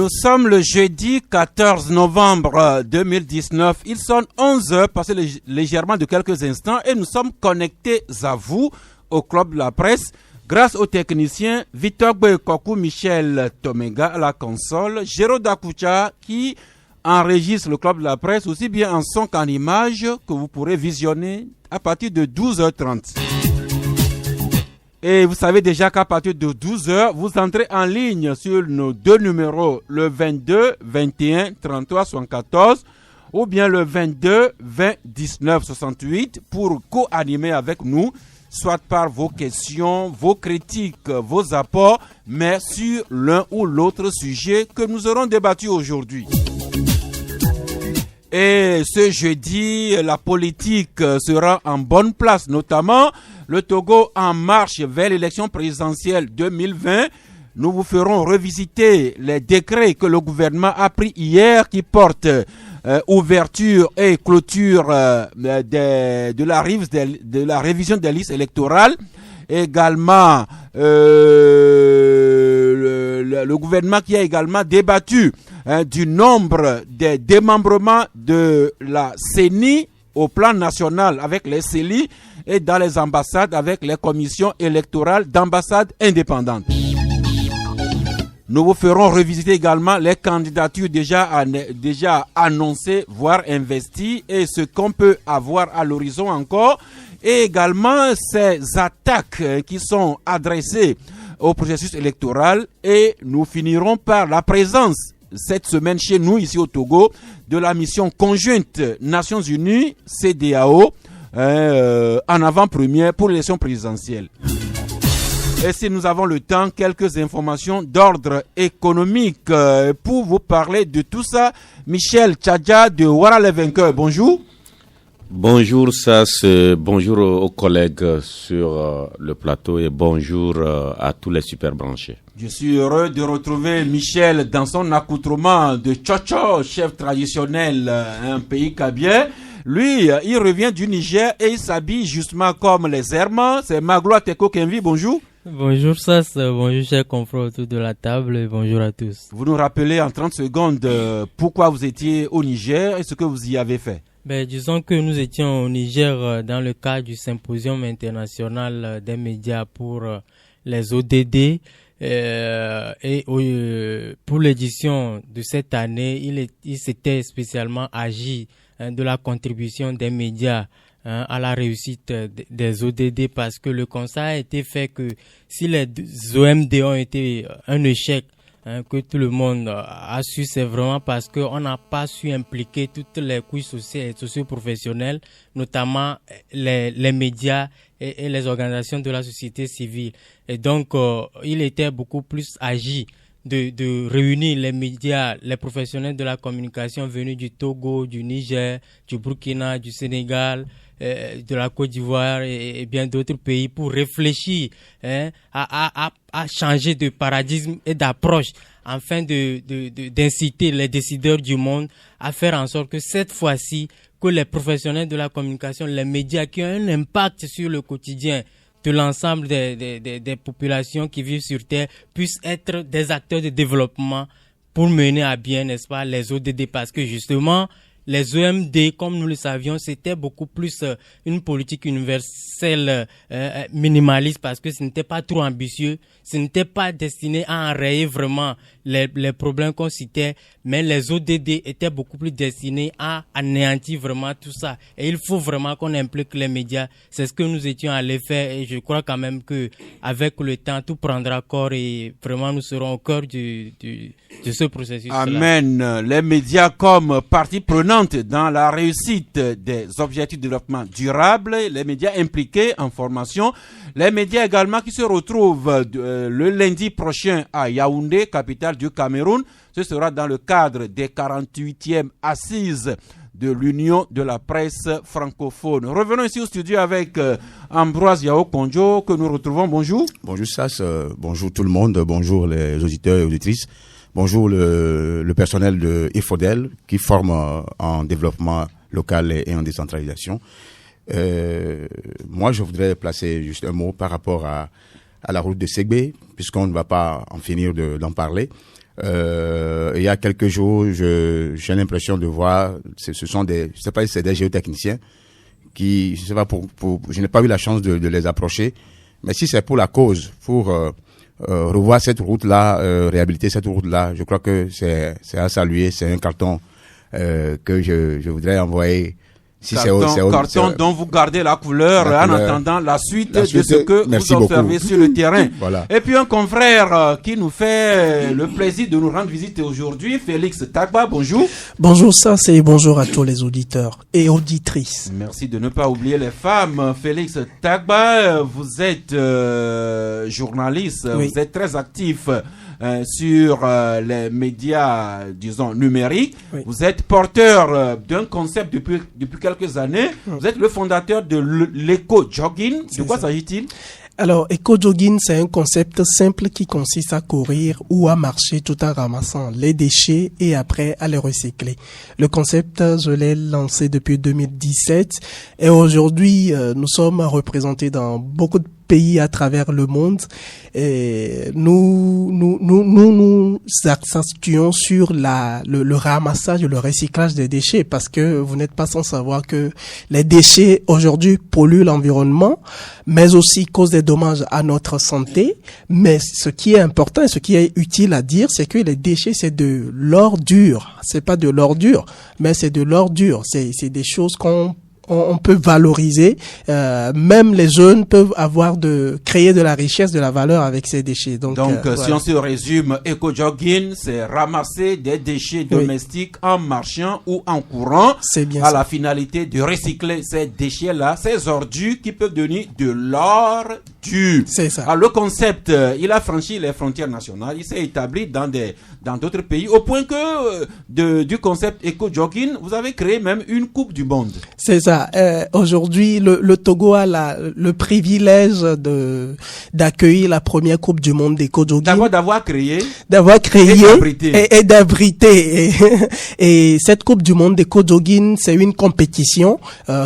Nous sommes le jeudi 14 novembre 2019. Il sonne 11h, passé légèrement de quelques instants, et nous sommes connectés à vous, au Club de la Presse, grâce aux techniciens Victor Kokou, Michel Tomega à la console, Géraud Dakoucha qui enregistre le Club de la Presse, aussi bien en son qu'en image, que vous pourrez visionner à partir de 12h30. Et vous savez déjà qu'à partir de 12h, vous entrez en ligne sur nos deux numéros, le 22 21 33 74 ou bien le 22 20 19 68 pour co-animer avec nous, soit par vos questions, vos critiques, vos apports, mais sur l'un ou l'autre sujet que nous aurons débattu aujourd'hui. Et ce jeudi, la politique sera en bonne place, notamment le Togo en marche vers l'élection présidentielle 2020. Nous vous ferons revisiter les décrets que le gouvernement a pris hier qui portent ouverture et clôture de la révision des listes électorales. Également, le gouvernement qui a également débattu du nombre des démembrements de la CENI au plan national avec les CELI et dans les ambassades avec les commissions électorales d'ambassades indépendantes. Nous vous ferons revisiter également les candidatures déjà annoncées, voire investies, et ce qu'on peut avoir à l'horizon encore, et également ces attaques qui sont adressées au processus électoral. Et nous finirons par la présence cette semaine chez nous, ici au Togo, de la mission conjointe Nations Unies, CEDEAO, en avant-première pour l'élection présidentielle. Et si nous avons le temps, quelques informations d'ordre économique pour vous parler de tout ça. Michel Tchadja de Ouara les vainqueurs, bonjour. Bonjour Sass, bonjour aux collègues sur le plateau et bonjour à tous les super branchés. Je suis heureux de retrouver Michel dans son accoutrement de Tchocho, chef traditionnel, un pays kabien. Lui, il revient du Niger et il s'habille justement comme les Hermans. C'est Magloa Teko Kenvi, bonjour. Bonjour Sass, bonjour chers confrères autour de la table et bonjour à tous. Vous nous rappelez en 30 secondes pourquoi vous étiez au Niger et ce que vous y avez fait. Disons que nous étions au Niger dans le cadre du symposium international des médias pour les ODD. Et pour l'édition de cette année, il s'était spécialement agi de la contribution des médias à la réussite des ODD, parce que le constat a été fait que si les OMD ont été un échec, que tout le monde a su, c'est vraiment parce qu'on n'a pas su impliquer toutes les couches sociales et socio-professionnelles, notamment les médias et les organisations de la société civile. Et donc, il était beaucoup plus agi de réunir les médias, les professionnels de la communication venus du Togo, du Niger, du Burkina, du Sénégal, de la Côte d'Ivoire et bien d'autres pays pour réfléchir à changer de paradigme et d'approche afin d'inciter les décideurs du monde à faire en sorte que cette fois-ci, que les professionnels de la communication, les médias qui ont un impact sur le quotidien de l'ensemble des populations qui vivent sur Terre puissent être des acteurs de développement pour mener à bien, n'est-ce pas, les ODD, parce que justement, les EMD, comme nous le savions, c'était beaucoup plus une politique universelle minimaliste, parce que ce n'était pas trop ambitieux, ce n'était pas destiné à enrayer vraiment les problèmes qu'on citait, mais les ODD étaient beaucoup plus destinés à anéantir vraiment tout ça. Et il faut vraiment qu'on implique les médias. C'est ce que nous étions allés faire, et je crois quand même que avec le temps, tout prendra corps et vraiment nous serons au cœur de ce processus. Amen. Les médias comme partie prenante dans la réussite des objectifs de développement durable, les médias impliqués en formation, les médias également qui se retrouvent le lundi prochain à Yaoundé, capitale du Cameroun. Ce sera dans le cadre des 48e assises de l'Union de la presse francophone. Revenons ici au studio avec Ambroise Yao Kondjo que nous retrouvons. Bonjour. Bonjour Sass, bonjour tout le monde, bonjour les auditeurs et auditrices. Bonjour le personnel de IFODEL qui forme en développement local et en décentralisation. Moi, je voudrais placer juste un mot par rapport à la route de Ségbé, puisqu'on ne va pas en finir d'en parler. Il y a quelques jours, j'ai l'impression de voir, ce sont je sais pas si c'est des géotechniciens qui, je sais pas je n'ai pas eu la chance de les approcher, mais si c'est pour la cause, pour revoir cette route-là, réhabiliter cette route-là, je crois que c'est à saluer, c'est un carton que je voudrais envoyer. Si carton dont vous gardez la couleur en attendant la suite de ce que vous observez sur le terrain. Voilà. Et puis un confrère qui nous fait le plaisir de nous rendre visite aujourd'hui, Félix Tagba, bonjour. Bonjour Sass et bonjour à tous les auditeurs et auditrices. Merci de ne pas oublier les femmes. Félix Tagba, vous êtes journaliste, oui. Vous êtes très actif sur les médias, disons, numériques. Oui. Vous êtes porteur d'un concept depuis quelques années. Oui. Vous êtes le fondateur de l'éco-jogging. De quoi s'agit-il? Alors, éco-jogging, c'est un concept simple qui consiste à courir ou à marcher tout en ramassant les déchets et après à les recycler. Le concept, je l'ai lancé depuis 2017 et aujourd'hui, nous sommes représentés dans beaucoup de pays à travers le monde et nous accentuons sur le ramassage et le recyclage des déchets parce que vous n'êtes pas sans savoir que les déchets aujourd'hui polluent l'environnement mais aussi causent des dommages à notre santé. Mais ce qui est important et ce qui est utile à dire, c'est que les déchets, c'est de l'ordure. C'est pas de l'ordure, mais c'est de l'ordure. C'est des choses qu'on peut valoriser. Même les jeunes peuvent créer de la richesse, de la valeur avec ces déchets. Donc si on se résume, éco-jogging, c'est ramasser des déchets domestiques en marchant ou en courant. C'est bien à la finalité de recycler ces déchets-là, ces ordures qui peuvent devenir de l'ordure. C'est ça. Alors, le concept, il a franchi les frontières nationales. Il s'est établi dans d'autres pays au point que du concept éco-jogging, vous avez créé même une Coupe du Monde. C'est ça. Aujourd'hui, le Togo a le privilège d'accueillir la première Coupe du Monde d'éco-jogging. D'avoir créé et d'abriter. Et cette Coupe du Monde d'éco-jogging, c'est une compétition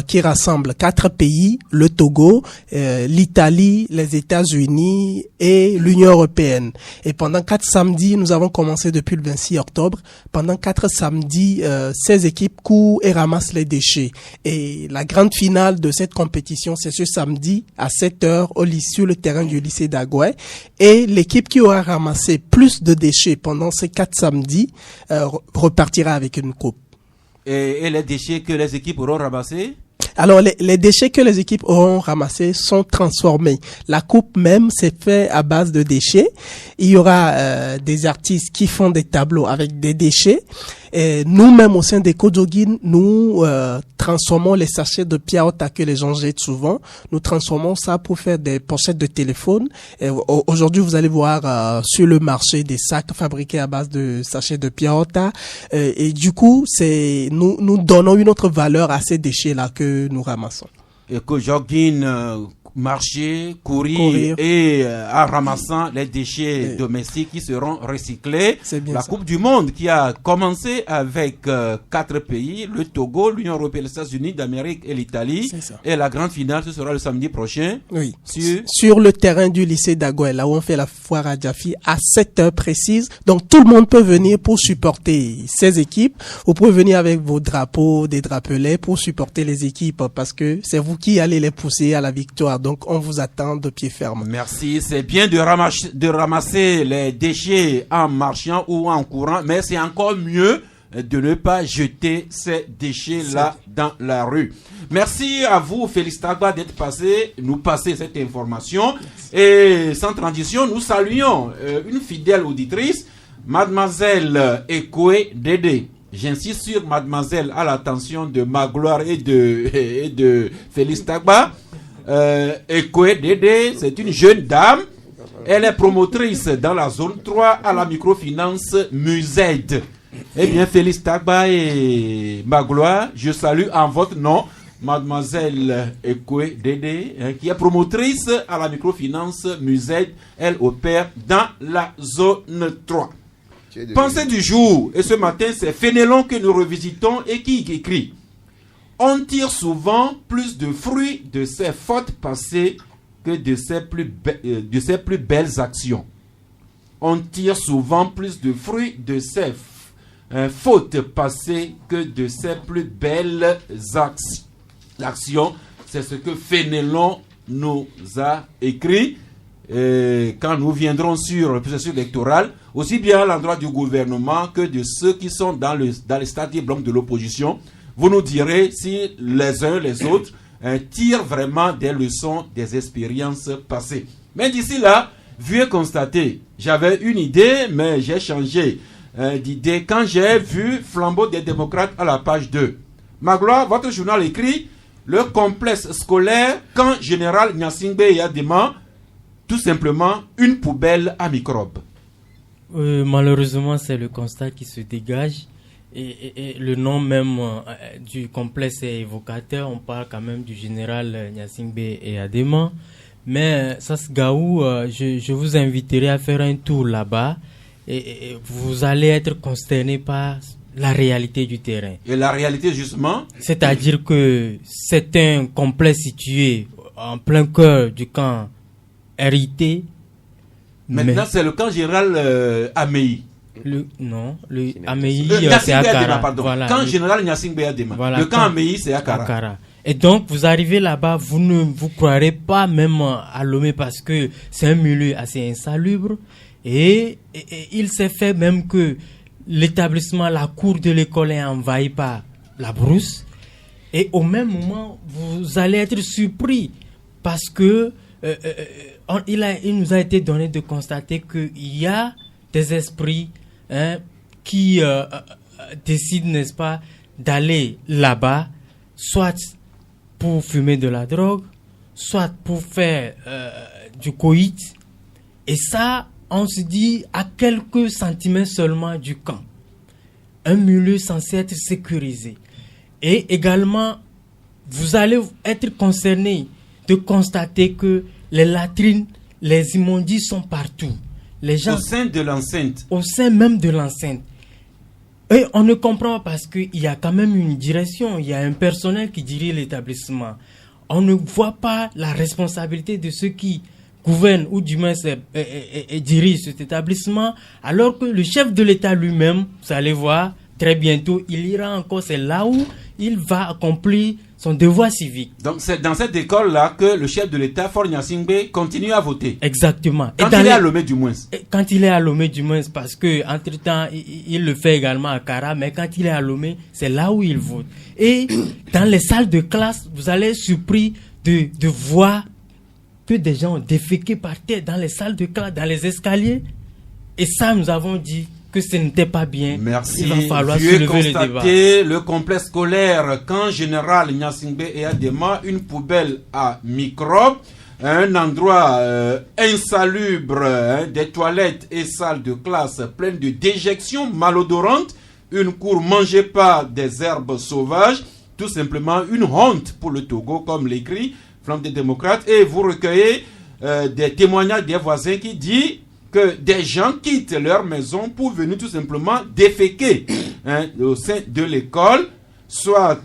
qui rassemble 4 pays, le Togo, l'Italie, les États-Unis et l'Union européenne. Et pendant 4 samedis, nous avons commencé depuis le 26 octobre. Pendant 4 samedis, 16 équipes courent et ramassent les déchets. Et la grande finale de cette compétition, c'est ce samedi à 7h sur le terrain du lycée d'Agoué. Et l'équipe qui aura ramassé plus de déchets pendant ces 4 samedis repartira avec une coupe. Et les déchets que les équipes auront ramassés? Alors, les déchets que les équipes auront ramassés sont transformés. La coupe même, c'est fait à base de déchets. Il y aura des artistes qui font des tableaux avec des déchets. Et nous-mêmes, au sein d'EcoJogging, nous transformons les sachets de piaota que les gens jettent souvent. Nous transformons ça pour faire des pochettes de téléphone. Et aujourd'hui, vous allez voir sur le marché des sacs fabriqués à base de sachets de piaota. Et du coup, nous donnons une autre valeur à ces déchets-là que nous ramassons. EcoJogging, marcher, courir et en ramassant les déchets domestiques qui seront recyclés. La Coupe du Monde qui a commencé avec 4 pays, le Togo, l'Union européenne, les États-Unis d'Amérique et l'Italie. Et la grande finale, ce sera le samedi prochain. Oui. Sur le terrain du lycée d'Agoué, là où on fait la foire à Djafi, à 7h précises. Donc tout le monde peut venir pour supporter ces équipes. Vous pouvez venir avec vos drapeaux, des drapelets pour supporter les équipes parce que c'est vous qui allez les pousser à la victoire. Donc, on vous attend de pied ferme. Merci. C'est bien de ramasser les déchets en marchant ou en courant, mais c'est encore mieux de ne pas jeter ces déchets-là dans la rue. Merci à vous, Félix Tagba, d'être nous passer cette information. Et sans transition, nous saluons une fidèle auditrice, Mademoiselle Ekoué Dédé. J'insiste sur Mademoiselle à l'attention de Magloire et de Félix Tagba. Ekoué Dédé, c'est une jeune dame. Elle est promotrice dans la zone 3 à la microfinance Mused. Eh bien, Félix Tagba et Magloire, je salue en votre nom Mademoiselle Ekoué Dédé, qui est promotrice à la microfinance Mused. Elle opère dans la zone 3. Pensée du jour, et ce matin, c'est Fénélon que nous revisitons et qui écrit: on tire souvent plus de fruits de ses fautes passées que de ses plus belles actions. on tire souvent plus de fruits de ses fautes passées que de ses plus belles actions. C'est ce que Fénelon nous a écrit. Quand nous viendrons sur le processus électoral, aussi bien à l'endroit du gouvernement que de ceux qui sont dans les starting blocks de l'opposition, vous nous direz si les uns les autres tirent vraiment des leçons des expériences passées. Mais d'ici là, vu et constaté, j'avais une idée, mais j'ai changé d'idée quand j'ai vu Flambeau des démocrates à la page 2. Magloire, votre journal écrit le complexe scolaire quand Général Gnassingbé Eyadema, tout simplement une poubelle à microbes. Malheureusement, c'est le constat qui se dégage. Et le nom même du complexe est évocateur. On parle quand même du général Gnassingbé Eyadema. Mais Sasgaou, je vous inviterai à faire un tour là-bas et vous allez être consterné par la réalité du terrain. Et la réalité justement, c'est-à-dire que c'est un complexe situé en plein cœur du camp RIT. Maintenant, c'est le camp général Ameyi. Le Ameyi, c'est à Kara. Voilà, camp général Gnassingbé Eyadema. Voilà, le camp Ameyi, c'est à Kara. Et donc, vous arrivez là-bas, vous ne vous croirez pas même à Lomé parce que c'est un milieu assez insalubre. Et il s'est fait même que l'établissement, la cour de l'école est envahie par la brousse. Et au même moment, vous allez être surpris parce que il nous a été donné de constater qu'il y a des esprits qui décident, n'est-ce pas, d'aller là-bas, soit pour fumer de la drogue, soit pour faire du coït. Et ça, on se dit à quelques centimètres seulement du camp. Un milieu censé être sécurisé. Et également, vous allez être concerné de constater que les latrines, les immondices sont partout. Les gens, au sein de l'enceinte. Au sein même de l'enceinte. Et on ne comprend pas parce qu'il y a quand même une direction, il y a un personnel qui dirige l'établissement. On ne voit pas la responsabilité de ceux qui gouvernent ou du moins dirigent cet établissement, alors que le chef de l'État lui-même, vous allez voir, très bientôt, il ira encore, c'est là où il va accomplir son devoir civique. Donc c'est dans cette école-là que le chef de l'État, Faure Gnassingbé, continue à voter. Exactement. Quand il est à Lomé du moins. Quand il est à Lomé du moins, parce que entre-temps, il le fait également à Kara, mais quand il est à Lomé, c'est là où il vote. Et dans les salles de classe, vous allez être surpris de voir que des gens ont déféqué par terre dans les salles de classe, dans les escaliers. Et ça, nous avons dit que ce n'était pas bien. Merci. Il va falloir soulever le débat. Le complexe scolaire camp général Gnassingbé Eyadema, une poubelle à microbes, un endroit insalubre, des toilettes et salles de classe pleines de déjections malodorantes, une cour mangée par des herbes sauvages, tout simplement une honte pour le Togo, comme l'écrit Flamme des démocrates. Et vous recueillez des témoignages des voisins qui disent que des gens quittent leur maison pour venir tout simplement déféquer au sein de l'école, soit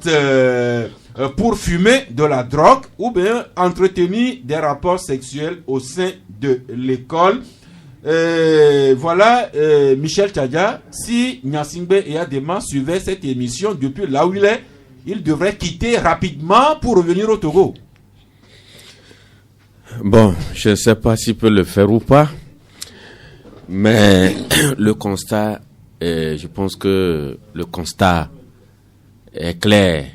pour fumer de la drogue ou bien entretenir des rapports sexuels au sein de l'école. Voilà, Michel Tchadia, si Gnassingbé Eyadema suivait cette émission depuis là où il est, il devrait quitter rapidement pour revenir au Togo. Bon, je ne sais pas s'il peut le faire ou pas. Mais le constat, je pense que le constat est clair.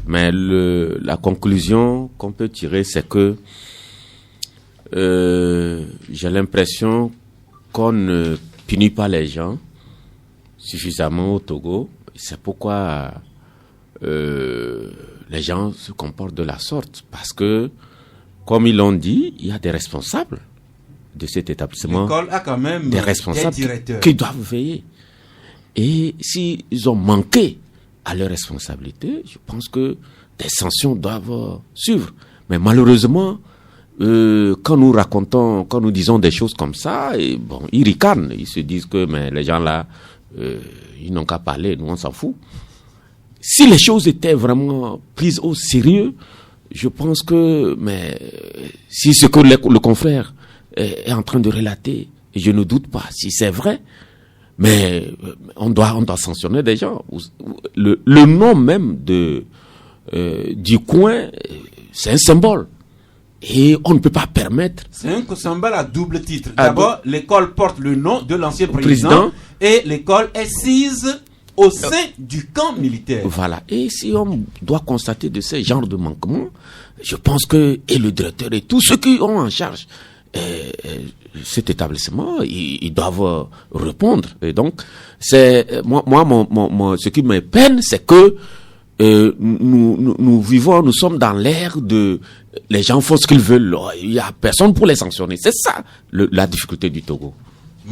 Mais la conclusion qu'on peut tirer, c'est que j'ai l'impression qu'on ne punit pas les gens suffisamment au Togo. C'est pourquoi les gens se comportent de la sorte. Parce que, comme ils l'ont dit, il y a des responsables de cet établissement. L'école a quand même des responsables des directeurs qui doivent veiller. Et s'ils ont manqué à leurs responsabilités, je pense que des sanctions doivent suivre. Mais malheureusement, quand nous disons des choses comme ça, et bon, ils ricanent, ils se disent que mais les gens là, ils n'ont qu'à parler, nous on s'en fout. Si les choses étaient vraiment prises au sérieux, je pense que, mais si ce que le confrère est en train de relater, et je ne doute pas si c'est vrai, mais on doit sanctionner des gens. Le nom même du coin, c'est un symbole. Et on ne peut pas permettre. C'est un symbole à double titre. D'abord, l'école porte le nom de l'ancien président et l'école est sise au sein du camp militaire. Voilà. Et si on doit constater de ce genre de manquements, je pense que et le directeur et tous ceux qui ont en charge cet établissement, ils doivent répondre. Et donc, c'est moi, ce qui me peine, c'est que nous sommes dans l'ère de les gens font ce qu'ils veulent. Il n'y a personne pour les sanctionner. C'est ça la difficulté du Togo.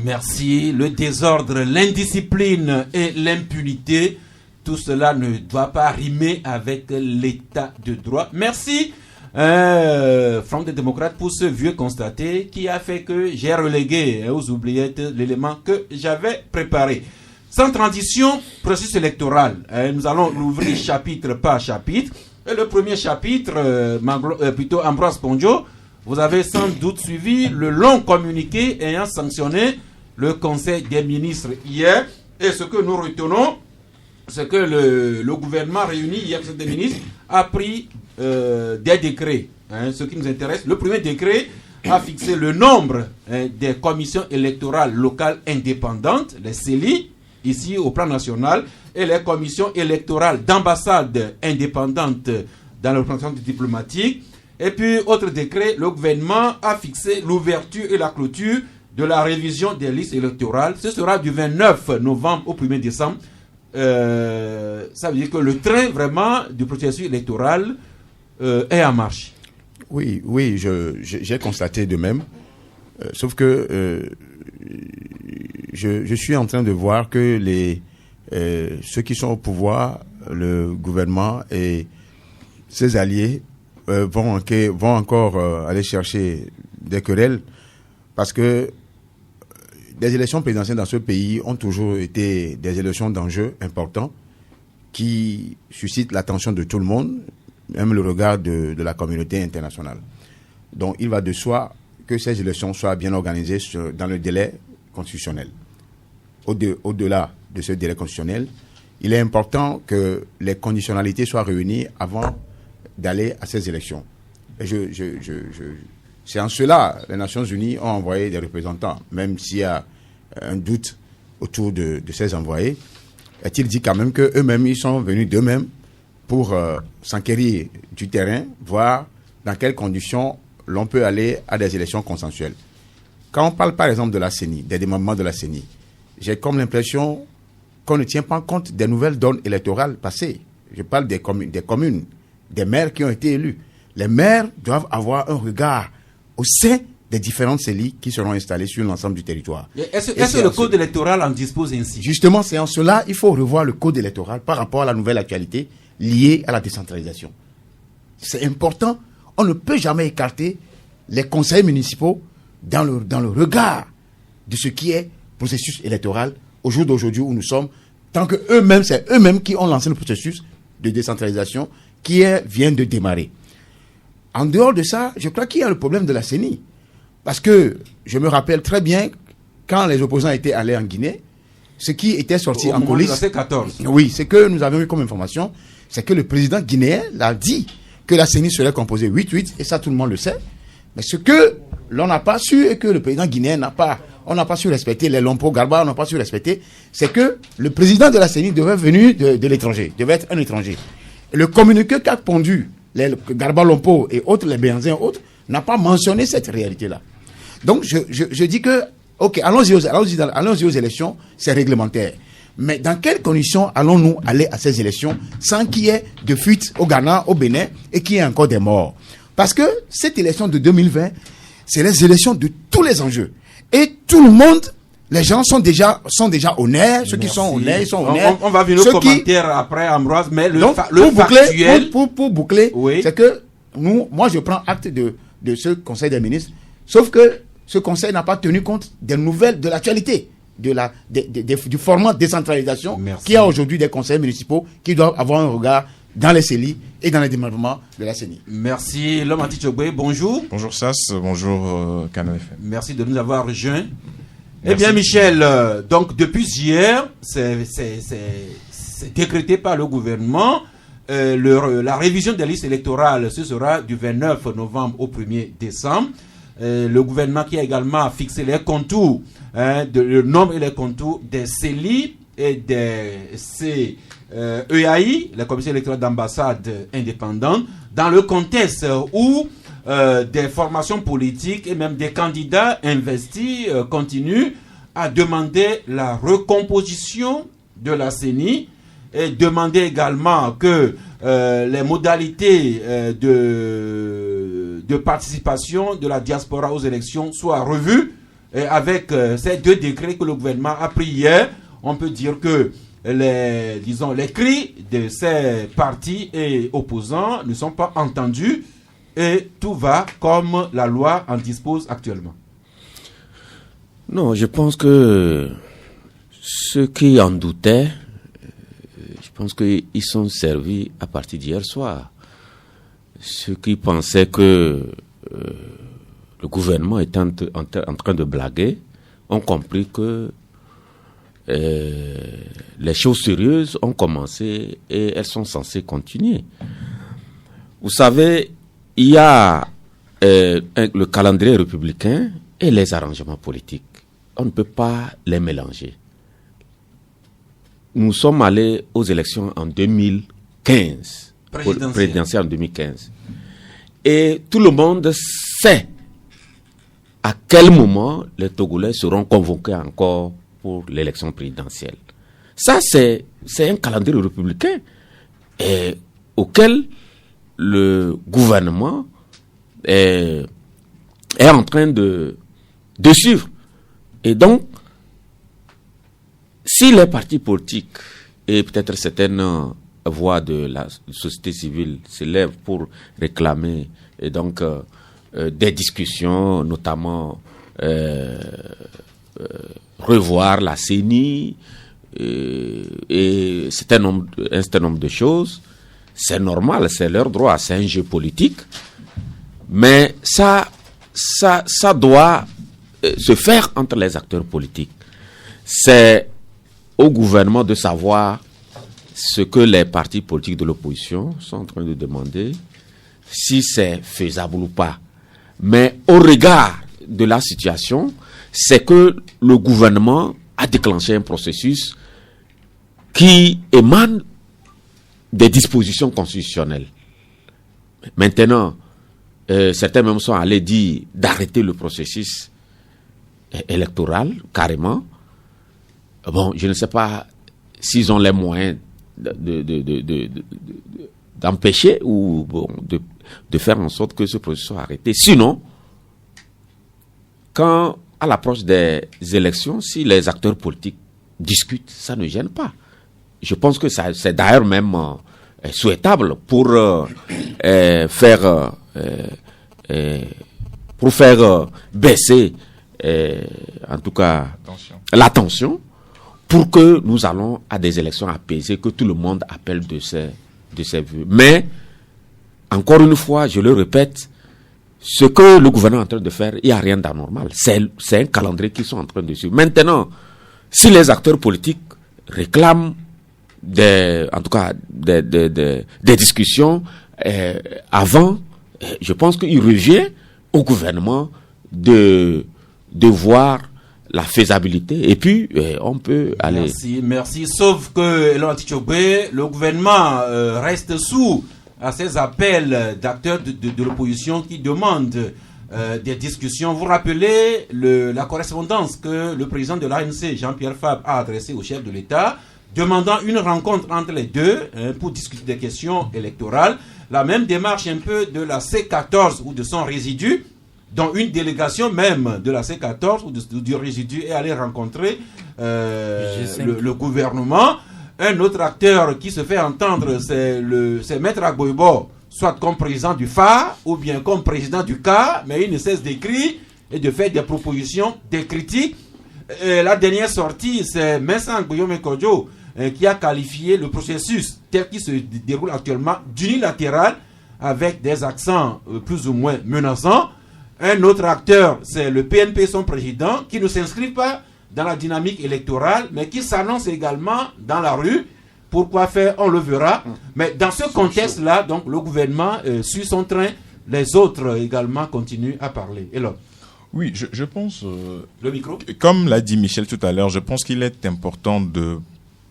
Merci. Le désordre, l'indiscipline et l'impunité, tout cela ne doit pas rimer avec l'état de droit. Merci, Front des démocrates, pour ce vieux constaté qui a fait que j'ai relégué aux oubliettes l'élément que j'avais préparé. Sans transition, processus électoral. Nous allons l'ouvrir chapitre par chapitre. Et le premier chapitre, Ambroise Ponjo, vous avez sans doute suivi le long communiqué ayant sanctionné le Conseil des ministres hier. Et ce que nous retenons, c'est que le gouvernement réuni hier, le Conseil des ministres, a pris des décrets. Ce qui nous intéresse, le premier décret a fixé le nombre des commissions électorales locales indépendantes, les CELI, ici au plan national, et les commissions électorales d'ambassades indépendantes dans le représentation diplomatique. Et puis, autre décret, le gouvernement a fixé l'ouverture et la clôture de la révision des listes électorales. Ce sera du 29 novembre au 1er décembre. Ça veut dire que le train vraiment du processus électoral est en marche. Oui, j'ai constaté de même. Sauf que je suis en train de voir que ceux qui sont au pouvoir, le gouvernement et ses alliés vont encore aller chercher des querelles, parce que les élections présidentielles dans ce pays ont toujours été des élections d'enjeux importants qui suscitent l'attention de tout le monde, même le regard de la communauté internationale. Donc il va de soi que ces élections soient bien organisées dans le délai constitutionnel. Au-delà de ce délai constitutionnel, il est important que les conditionnalités soient réunies avant d'aller à ces élections. Et c'est en cela que les Nations Unies ont envoyé des représentants, même s'il y a un doute autour de ces envoyés. Est-il dit quand même qu'eux-mêmes, ils sont venus d'eux-mêmes pour s'enquérir du terrain, voir dans quelles conditions l'on peut aller à des élections consensuelles. Quand on parle par exemple de la CENI, des démembrements de la CENI, j'ai comme l'impression qu'on ne tient pas compte des nouvelles donnes électorales passées. Je parle des communes, des maires qui ont été élus. Les maires doivent avoir un regard au sein des différentes CELI qui seront installées sur l'ensemble du territoire. Est-ce que le code électoral en dispose ainsi? Justement, c'est en cela qu'il faut revoir le code électoral par rapport à la nouvelle actualité liée à la décentralisation. C'est important. On ne peut jamais écarter les conseils municipaux dans le regard de ce qui est processus électoral au jour d'aujourd'hui où nous sommes, tant que c'est eux-mêmes qui ont lancé le processus de décentralisation qui vient de démarrer. En dehors de ça, je crois qu'il y a le problème de la CENI. Parce que je me rappelle très bien, quand les opposants étaient allés en Guinée, ce qui était sorti en coulisses. Oui, ce que nous avions eu comme information, c'est que le président guinéen l'a dit que la CENI serait composée 8-8, et ça tout le monde le sait. Mais ce que l'on n'a pas su et que le président guinéen on n'a pas su respecter, les Lompo Garba, on n'a pas su respecter, c'est que le président de la CENI devait venir de l'étranger, devait être un étranger. Et le communiqué qu'a pondu les Garba Lompo et autres, les Béanzins et autres, n'a pas mentionné cette réalité-là. Donc je dis que, ok, allons-y aux élections, c'est réglementaire. Mais dans quelles conditions allons-nous aller à ces élections sans qu'il y ait de fuite au Ghana, au Bénin et qu'il y ait encore des morts? Parce que cette élection de 2020, c'est les élections de tous les enjeux. Et tout le monde, les gens sont déjà honnêtes. Ceux qui sont honnêtes, ils sont honnêtes. On va venir aux commentaires après, Ambroise, mais factuel... Pour boucler, oui. C'est que moi je prends acte de ce Conseil des ministres, sauf que ce Conseil n'a pas tenu compte des nouvelles, de l'actualité, du format de décentralisation, qui a aujourd'hui des conseils municipaux qui doivent avoir un regard dans les CELI et dans les démembrements de la CENI. Merci. L'homme Antichogbe, bonjour. Bonjour Sas, bonjour Canal FM. Merci de nous avoir rejoints. Eh bien, Michel, donc depuis hier, c'est décrété par le gouvernement. La révision des listes électorales, ce sera du 29 novembre au 1er décembre. Le gouvernement qui a également fixé les contours, le nombre et les contours des CELI et des EAI, la commission électorale d'ambassade indépendante, dans le contexte où des formations politiques et même des candidats investis continuent à demander la recomposition de la CENI et demander également que les modalités de participation de la diaspora aux élections soient revues. Et avec ces deux décrets que le gouvernement a pris hier, on peut dire que les cris de ces partis et opposants ne sont pas entendus et tout va comme la loi en dispose actuellement. Non, je pense que ceux qui en doutaient, je pense qu'ils sont servis à partir d'hier soir. Ceux qui pensaient que le gouvernement est en train de blaguer ont compris que les choses sérieuses ont commencé et elles sont censées continuer. Vous savez, il y a le calendrier républicain et les arrangements politiques. On ne peut pas les mélanger. Nous sommes allés aux élections en 2015, présidentielles en 2015. Et tout le monde sait à quel moment les Togolais seront convoqués encore pour l'élection présidentielle. Ça, c'est un calendrier républicain auquel le gouvernement est en train de suivre. Et donc, si les partis politiques et peut-être certaines voix de la société civile se lèvent pour réclamer et donc des discussions, notamment revoir la CENI et un certain nombre de choses, c'est normal, c'est leur droit, c'est un jeu politique, mais ça doit se faire entre les acteurs politiques. C'est au gouvernement de savoir ce que les partis politiques de l'opposition sont en train de demander, si c'est faisable ou pas. Mais au regard de la situation, c'est que le gouvernement a déclenché un processus qui émane des dispositions constitutionnelles. Maintenant, certains même sont allés dire d'arrêter le processus électoral, carrément. Bon, je ne sais pas s'ils ont les moyens d'empêcher ou de faire en sorte que ce processus soit arrêté. Sinon, quand à l'approche des élections, si les acteurs politiques discutent, ça ne gêne pas. Je pense que c'est d'ailleurs même souhaitable pour faire baisser en tout cas la tension, pour que nous allons à des élections apaisées, que tout le monde appelle de ses vœux. Mais, encore une fois, je le répète, ce que le gouvernement est en train de faire, il n'y a rien d'anormal. C'est un calendrier qu'ils sont en train de suivre. Maintenant, si les acteurs politiques réclament des discussions avant, je pense qu'il revient au gouvernement de voir la faisabilité et puis on peut aller. Merci. Sauf que le gouvernement reste sourd à ces appels d'acteurs de l'opposition qui demandent des discussions. Vous rappelez la correspondance que le président de l'ANC, Jean-Pierre Fabre, a adressée au chef de l'État, demandant une rencontre entre les deux pour discuter des questions électorales. La même démarche un peu de la C14 ou de son résidu, dont une délégation même de la C14 ou du résidu est allée rencontrer le gouvernement. Un autre acteur qui se fait entendre, c'est Maître Agboibo, soit comme président du phare ou bien comme président du CA, mais il ne cesse d'écrire et de faire des propositions, des critiques. La dernière sortie, c'est Vincent Guillaume Kodjo, qui a qualifié le processus tel qu'il se déroule actuellement d'unilatéral avec des accents plus ou moins menaçants. Un autre acteur, c'est le PNP, son président, qui ne s'inscrit pas dans la dynamique électorale, mais qui s'annonce également dans la rue. Pourquoi faire? On le verra. Mais dans ce contexte-là, donc, le gouvernement suit son train. Les autres également continuent à parler. Et là, oui, je pense... le micro. Comme l'a dit Michel tout à l'heure, je pense qu'il est important de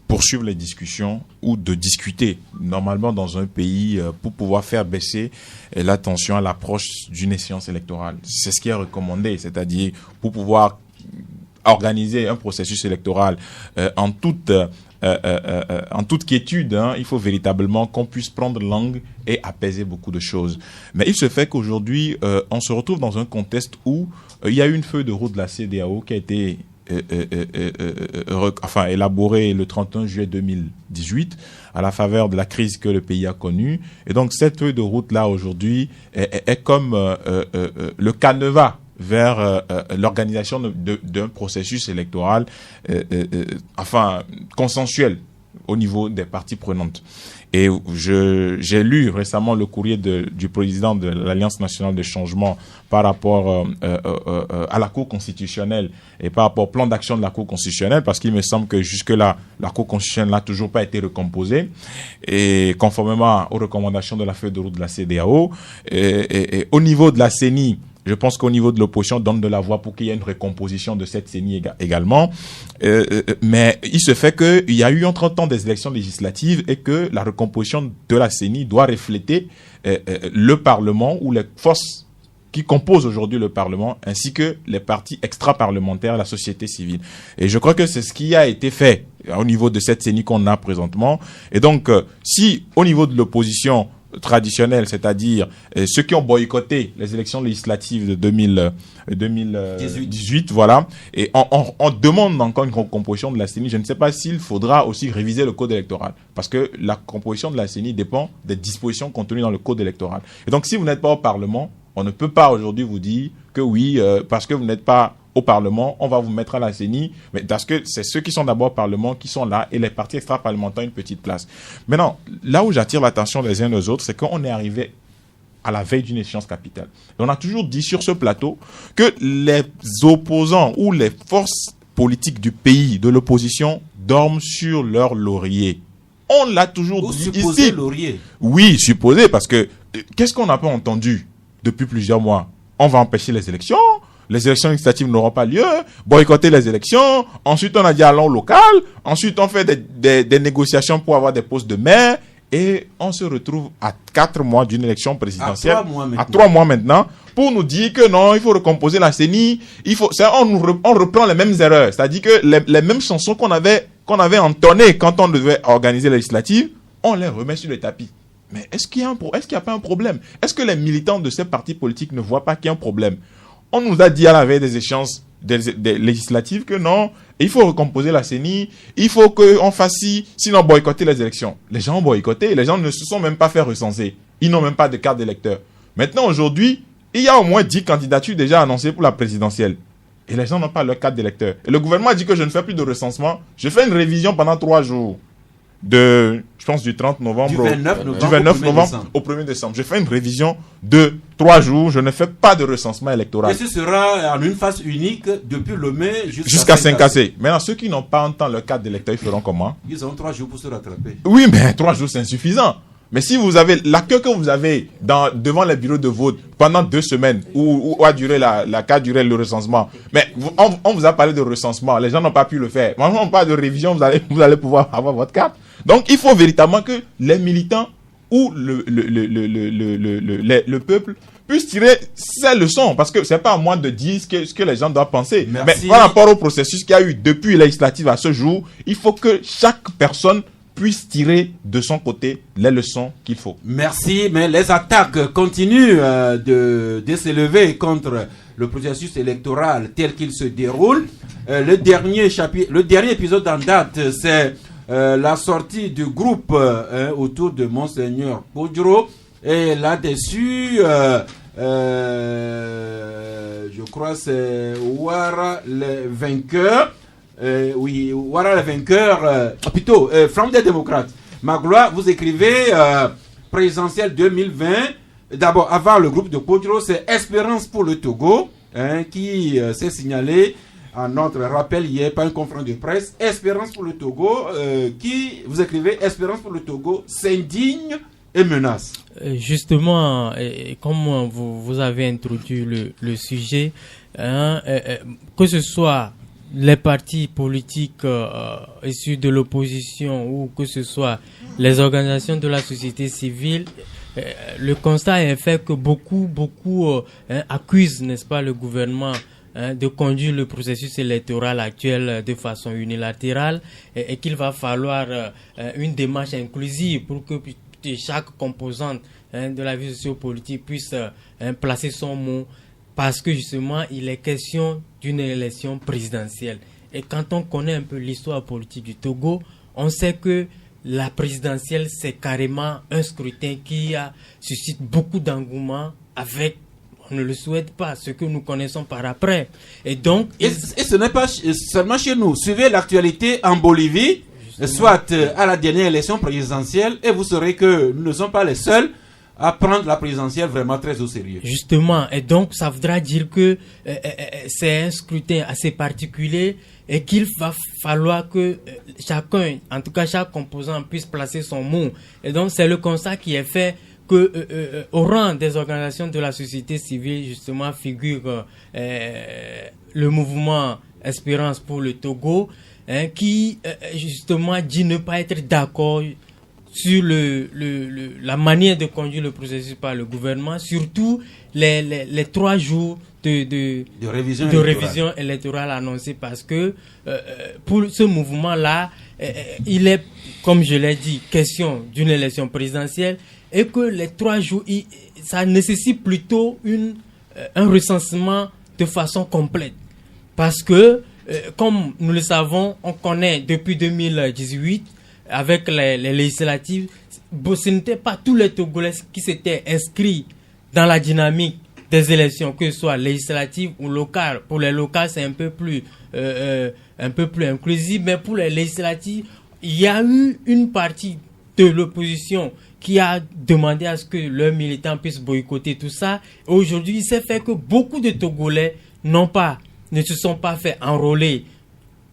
poursuivre les discussions ou de discuter normalement dans un pays pour pouvoir faire baisser la tension à l'approche d'une échéance électorale. C'est ce qui est recommandé, c'est-à-dire pour pouvoir organiser un processus électoral en toute quiétude, il faut véritablement qu'on puisse prendre langue et apaiser beaucoup de choses. Mais il se fait qu'aujourd'hui, on se retrouve dans un contexte où il y a eu une feuille de route de la CEDEAO qui a été élaborée le 31 juillet 2018 à la faveur de la crise que le pays a connue. Et donc cette feuille de route-là aujourd'hui est comme le canevas vers l'organisation d'un processus électoral consensuel au niveau des parties prenantes. Et j'ai lu récemment le courrier du président de l'Alliance nationale de changement par rapport à la Cour constitutionnelle et par rapport au plan d'action de la Cour constitutionnelle, parce qu'il me semble que jusque-là, la Cour constitutionnelle n'a toujours pas été recomposée, et conformément aux recommandations de la feuille de route de la CEDEAO, et au niveau de la CENI, je pense qu'au niveau de l'opposition, donne de la voix pour qu'il y ait une recomposition de cette CENI également. Mais il se fait qu'il y a eu entre-temps des élections législatives et que la recomposition de la CENI doit refléter le Parlement ou les forces qui composent aujourd'hui le Parlement, ainsi que les partis extra-parlementaires, la société civile. Et je crois que c'est ce qui a été fait au niveau de cette CENI qu'on a présentement. Et donc, si au niveau de l'opposition traditionnelle, c'est-à-dire ceux qui ont boycotté les élections législatives de 2018, voilà, et on demande encore une recomposition de la CENI. Je ne sais pas s'il faudra aussi réviser le code électoral, parce que la composition de la CENI dépend des dispositions contenues dans le code électoral. Et donc, si vous n'êtes pas au Parlement, on ne peut pas aujourd'hui vous dire que oui, parce que vous n'êtes pas au Parlement, on va vous mettre à la CENI, mais parce que c'est ceux qui sont d'abord au Parlement qui sont là et les partis extra-parlementaires une petite place. Maintenant, là où j'attire l'attention des uns aux autres, c'est qu'on est arrivé à la veille d'une échéance capitale. Et on a toujours dit sur ce plateau que les opposants ou les forces politiques du pays, de l'opposition, dorment sur leur laurier. On l'a toujours dit ici. Laurier. Oui, supposé, parce que qu'est-ce qu'on n'a pas entendu depuis plusieurs mois? On va empêcher les élections législatives n'auront pas lieu, boycotter les élections, ensuite on a dit allons local, ensuite on fait des négociations pour avoir des postes de maire, et on se retrouve à 4 mois d'une élection présidentielle, à 3 mois maintenant, pour nous dire que non, il faut recomposer la CENI, on reprend les mêmes erreurs, c'est-à-dire que les mêmes chansons qu'on avait entonnées quand on devait organiser les législatives, on les remet sur le tapis. Mais est-ce qu'il n'y a pas un problème? Est-ce que les militants de ces partis politiques ne voient pas qu'il y a un problème? On nous a dit à la veille des échéances des législatives que non, il faut recomposer la CENI, il faut qu'on fasse sinon boycotter les élections. Les gens ont boycotté, les gens ne se sont même pas fait recenser. Ils n'ont même pas de carte d'électeur. Maintenant, aujourd'hui, il y a au moins 10 candidatures déjà annoncées pour la présidentielle. Et les gens n'ont pas leur carte d'électeur. Et le gouvernement a dit que je ne fais plus de recensement. Je fais une révision pendant 3 jours. Je pense du 30 novembre, du 29 novembre au 1er décembre. Je fais une révision de 3 jours. Je ne fais pas de recensement électoral. Et ce sera en une phase unique depuis le mai jusqu'à Saint-Cassé. Maintenant, ceux qui n'ont pas en temps leur carte d'électeur, ils feront comment? Ils auront 3 jours pour se rattraper. Oui, mais 3 jours, c'est insuffisant. Mais si vous avez la queue que vous avez devant les bureaux de vote pendant 2 semaines, où a duré le recensement, mais on vous a parlé de recensement, les gens n'ont pas pu le faire. Maintenant, on parle de révision, vous allez pouvoir avoir votre carte. Donc, il faut véritablement que les militants ou le peuple puissent tirer ces leçons, parce que c'est pas à moi de dire ce que les gens doivent penser. Merci. Mais par rapport au processus qu'il y a eu depuis législative à ce jour, il faut que chaque personne puisse tirer de son côté les leçons qu'il faut. Merci, mais les attaques continuent de s'élever contre le processus électoral tel qu'il se déroule. Le dernier épisode en date, c'est la sortie du groupe autour de Monseigneur Kodjo. Et là-dessus, je crois que c'est Ouara, les vainqueurs. oui, voilà le vainqueur, plutôt, Front des démocrates. Magloire, vous écrivez présidentielle 2020. D'abord, avant le groupe de Podro, c'est Espérance pour le Togo, qui s'est signalé à notre rappel hier par une conférence de presse. Espérance pour le Togo, qui, vous écrivez, Espérance pour le Togo s'indigne et menace. Justement, comme vous avez introduit le sujet, que ce soit les partis politiques issus de l'opposition ou que ce soit les organisations de la société civile, le constat est fait que beaucoup accusent, n'est-ce pas, le gouvernement de conduire le processus électoral actuel de façon unilatérale et qu'il va falloir une démarche inclusive pour que chaque composante de la vie sociopolitique puisse placer son mot, parce que justement il est question d'une élection présidentielle. Et quand on connaît un peu l'histoire politique du Togo, on sait que la présidentielle, c'est carrément un scrutin qui suscite beaucoup d'engouement avec, on ne le souhaite pas, ce que nous connaissons par après. Et donc... Et ce n'est pas seulement chez nous. Suivez l'actualité en Bolivie, soit à la dernière élection présidentielle, et vous saurez que nous ne sommes pas les seuls à prendre la présidentielle vraiment très au sérieux. Justement, et donc ça voudra dire que c'est un scrutin assez particulier et qu'il va falloir que chacun, en tout cas chaque composant, puisse placer son mot. Et donc c'est le constat qui est fait que au rang des organisations de la société civile, justement, figure le mouvement Espérance pour le Togo, qui justement dit ne pas être d'accord sur la manière de conduire le processus par le gouvernement, surtout les 3 jours de révision électorale annoncée, parce que pour ce mouvement-là, il est, comme je l'ai dit, question d'une élection présidentielle, et que les 3 jours, ça nécessite plutôt un recensement de façon complète. Parce que, comme nous le savons, on connaît depuis 2018, avec les législatives, ce n'était pas tous les Togolais qui s'étaient inscrits dans la dynamique des élections, que ce soit législatives ou locales. Pour les locales, c'est un peu plus inclusif, mais pour les législatives, il y a eu une partie de l'opposition qui a demandé à ce que leurs militants puissent boycotter tout ça. Et aujourd'hui, il s'est fait que beaucoup de Togolais ne se sont pas fait enrôler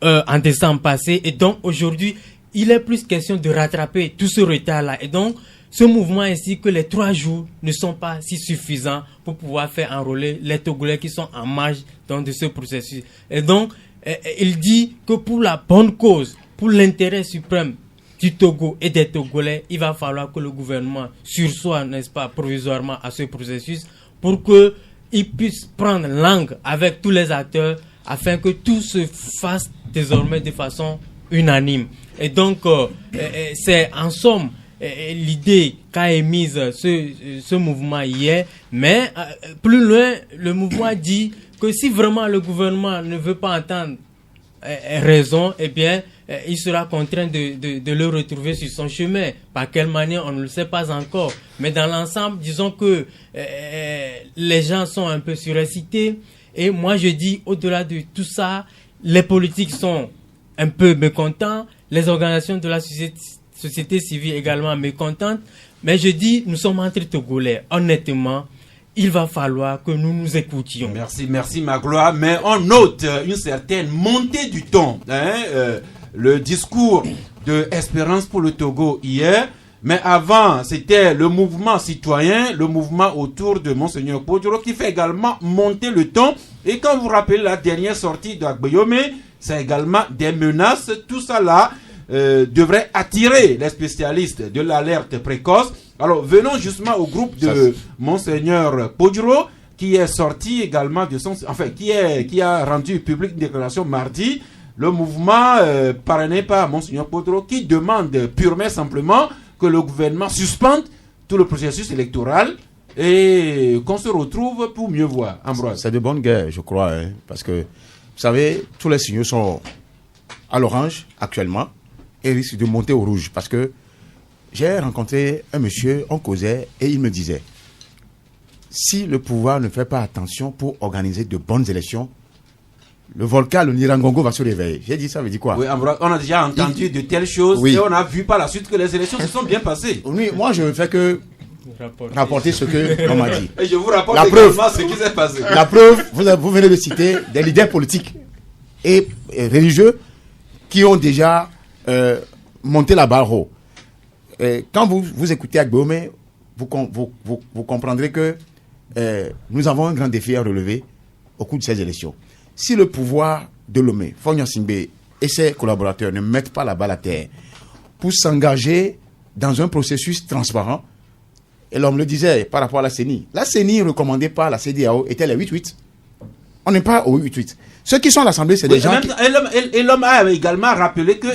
en décembre passé, et donc aujourd'hui, il est plus question de rattraper tout ce retard-là. Et donc, ce mouvement ainsi que les 3 jours ne sont pas si suffisants pour pouvoir faire enrôler les Togolais qui sont en marge de ce processus. Et donc, il dit que pour la bonne cause, pour l'intérêt suprême du Togo et des Togolais, il va falloir que le gouvernement sursoie, n'est-ce pas, provisoirement à ce processus pour qu'il puisse prendre langue avec tous les acteurs afin que tout se fasse désormais de façon unanime. Et donc, c'est en somme l'idée qu'a émise ce mouvement hier. Mais plus loin, le mouvement dit que si vraiment le gouvernement ne veut pas entendre raison, eh bien, il sera contraint de le retrouver sur son chemin. Par quelle manière, on ne le sait pas encore. Mais dans l'ensemble, disons que les gens sont un peu surexcités. Et moi, je dis, au-delà de tout ça, les politiques sont un peu mécontents. Les organisations de la société civile également mécontentes. Mais je dis, nous sommes entre Togolais. Honnêtement, il va falloir que nous nous écoutions. Merci Magloire. Mais on note une certaine montée du ton. Le discours de Espérance pour le Togo hier. Mais avant, c'était le mouvement citoyen, le mouvement autour de Monseigneur Podro, qui fait également monter le ton. Et quand vous rappelez la dernière sortie d'Agbayome, c'est également des menaces. Tout ça là devrait attirer les spécialistes de l'alerte précoce. Alors venons justement au groupe de Monseigneur Podro, qui est sorti également de son... Enfin, qui a rendu public une déclaration mardi. Le mouvement parrainé par Monseigneur Podro, qui demande purement et simplement que le gouvernement suspende tout le processus électoral et qu'on se retrouve pour mieux voir. Ambroise. C'est de bonne guerre, je crois, parce que, vous savez, tous les signaux sont à l'orange actuellement et risquent de monter au rouge. Parce que j'ai rencontré un monsieur, on causait, et il me disait, si le pouvoir ne fait pas attention pour organiser de bonnes élections, le volcan, le Nirangongo va se réveiller. J'ai dit ça veut dire quoi? Oui, on a déjà entendu de telles choses et on a vu par la suite que les élections se sont bien passées. Oui, moi je ne fais que rapporter ce que l'on m'a dit. Et je vous rapporte La également preuve. ce qui s'est passé. La preuve, vous venez de citer des leaders politiques et religieux qui ont déjà monté la barre haut. Quand vous écoutez Agbomé, vous comprendrez que nous avons un grand défi à relever au cours de ces élections. Si le pouvoir de Lomé, Fognon Singbe et ses collaborateurs ne mettent pas la balle à terre pour s'engager dans un processus transparent, et l'homme le disait par rapport à la CENI. La CENI recommandée par la CEDEAO était les 8-8. On n'est pas au 8-8. Ceux qui sont à l'Assemblée, c'est des gens qui... Et l'homme a également rappelé que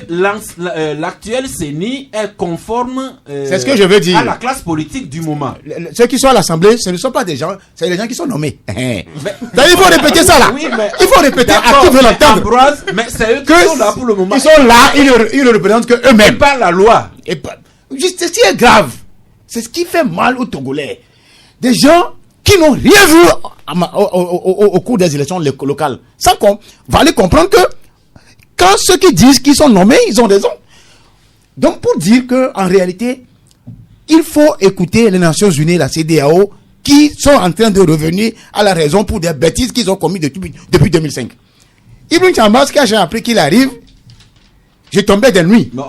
l'actuelle CENI est conforme c'est ce que je veux dire. à la classe politique du moment. Ceux qui sont à l'Assemblée, ce ne sont pas des gens, c'est des gens qui sont nommés. Il faut répéter ça là. Oui, mais, il faut répéter à qui veut l'entendre. Ambroise, mais c'est eux qui sont là pour le moment. Ils sont là, ils ne représentent que eux-mêmes. Et pas la loi. Et pas... C'est ce qui est grave. C'est ce qui fait mal aux Togolais. Des gens qui n'ont rien vu au cours des élections locales. Sans qu'on va aller comprendre que quand ceux qui disent qu'ils sont nommés, ils ont raison. Donc pour dire qu'en réalité, il faut écouter les Nations Unies, la CEDEAO, qui sont en train de revenir à la raison pour des bêtises qu'ils ont commises depuis 2005. Ibn Chambas, quand j'ai appris qu'il arrive, j'ai tombé de nuit. Mais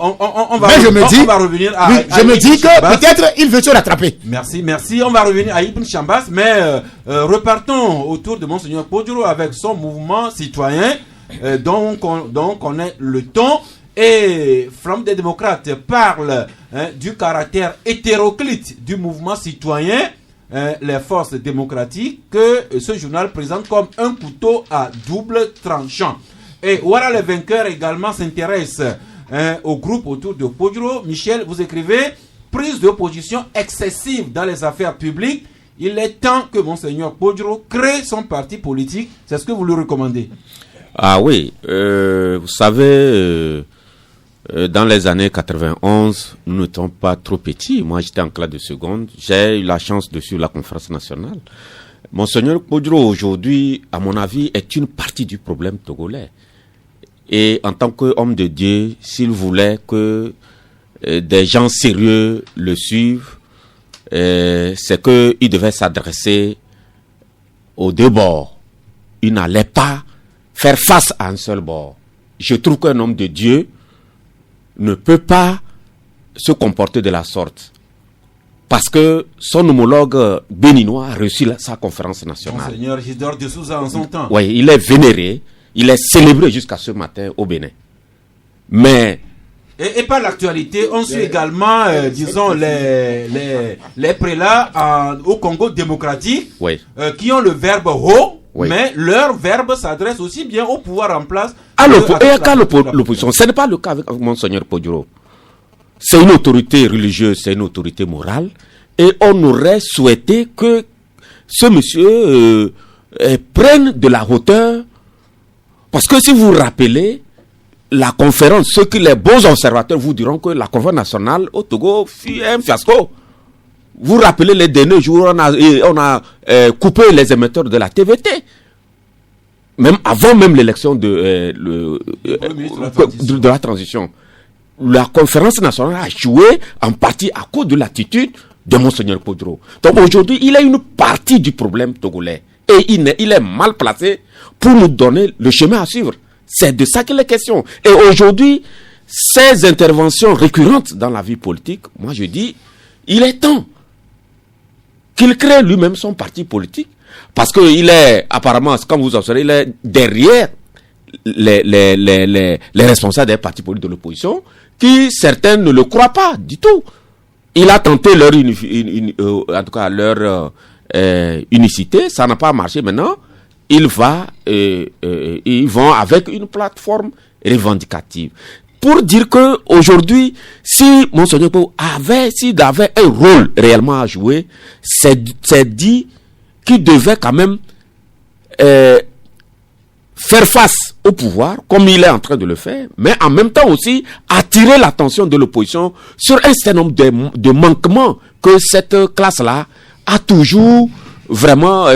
je me dis que peut-être il veut se rattraper. Merci. On va revenir à Ibn Chambas, mais repartons autour de Monseigneur Podjoro avec son mouvement citoyen, dont on connaît le ton. Et Flamme des démocrates parle du caractère hétéroclite du mouvement citoyen, les forces démocratiques, que ce journal présente comme un couteau à double tranchant. Et voilà, les vainqueurs également s'intéressent au groupe autour de Podjoro. Michel, vous écrivez prise de position excessive dans les affaires publiques. Il est temps que Monseigneur Podjoro crée son parti politique. C'est ce que vous lui recommandez? Ah oui, vous savez, dans les années 91, nous n'étions pas trop petits. Moi, j'étais en classe de seconde. J'ai eu la chance de suivre la conférence nationale. Monseigneur Podjoro, aujourd'hui, à mon avis, est une partie du problème togolais. Et en tant qu'homme de Dieu, s'il voulait que des gens sérieux le suivent, c'est qu'il devait s'adresser aux deux bords. Il n'allait pas faire face à un seul bord. Je trouve qu'un homme de Dieu ne peut pas se comporter de la sorte. Parce que son homologue béninois a reçu sa conférence nationale. Monseigneur Isidore de Souza en son temps. Oui, il est vénéré. Il est célébré jusqu'à ce matin au Bénin. Mais... Et par l'actualité, on suit également, disons, les prélats au Congo démocratique, oui. Qui ont le verbe haut, oui. Mais leur verbe s'adresse aussi bien au pouvoir en place. Et à l'opposition. Ce n'est pas le cas avec Monseigneur Podjoro. C'est une autorité religieuse, c'est une autorité morale. Et on aurait souhaité que ce monsieur prenne de la hauteur. Parce que si vous vous rappelez, la conférence, ceux que les bons observateurs vous diront que la conférence nationale au Togo fut un fiasco. Vous rappelez les derniers jours, on a coupé les émetteurs de la TVT. Même avant même l'élection de la transition. La conférence nationale a joué en partie à cause de l'attitude de Monseigneur Podjoro. Donc aujourd'hui, il est une partie du problème togolais. Et il est mal placé pour nous donner le chemin à suivre. C'est de ça qu'il est question. Et aujourd'hui, ces interventions récurrentes dans la vie politique, moi je dis, il est temps qu'il crée lui-même son parti politique. Parce qu'il est, apparemment, comme vous observez, il est derrière les responsables des partis politiques de l'opposition, qui certains ne le croient pas du tout. Il a tenté leur unicité, ça n'a pas marché. Maintenant, ils vont avec une plateforme revendicative. Pour dire que aujourd'hui, si Monseigneur s'il avait un rôle réellement à jouer, c'est dit qu'il devait quand même faire face au pouvoir, comme il est en train de le faire, mais en même temps aussi attirer l'attention de l'opposition sur un certain nombre de manquements que cette classe-là a toujours vraiment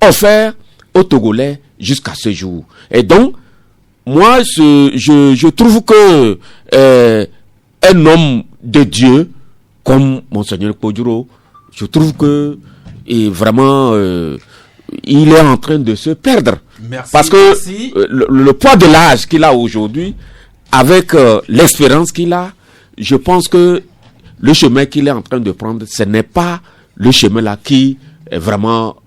offert aux Togolais jusqu'à ce jour. Et donc, moi, je trouve que un homme de Dieu comme Monseigneur Kpodjoro, je trouve que vraiment il est en train de se perdre. Merci, parce que le poids de l'âge qu'il a aujourd'hui, avec l'espérance qu'il a, je pense que le chemin qu'il est en train de prendre, ce n'est pas le chemin là qui vraiment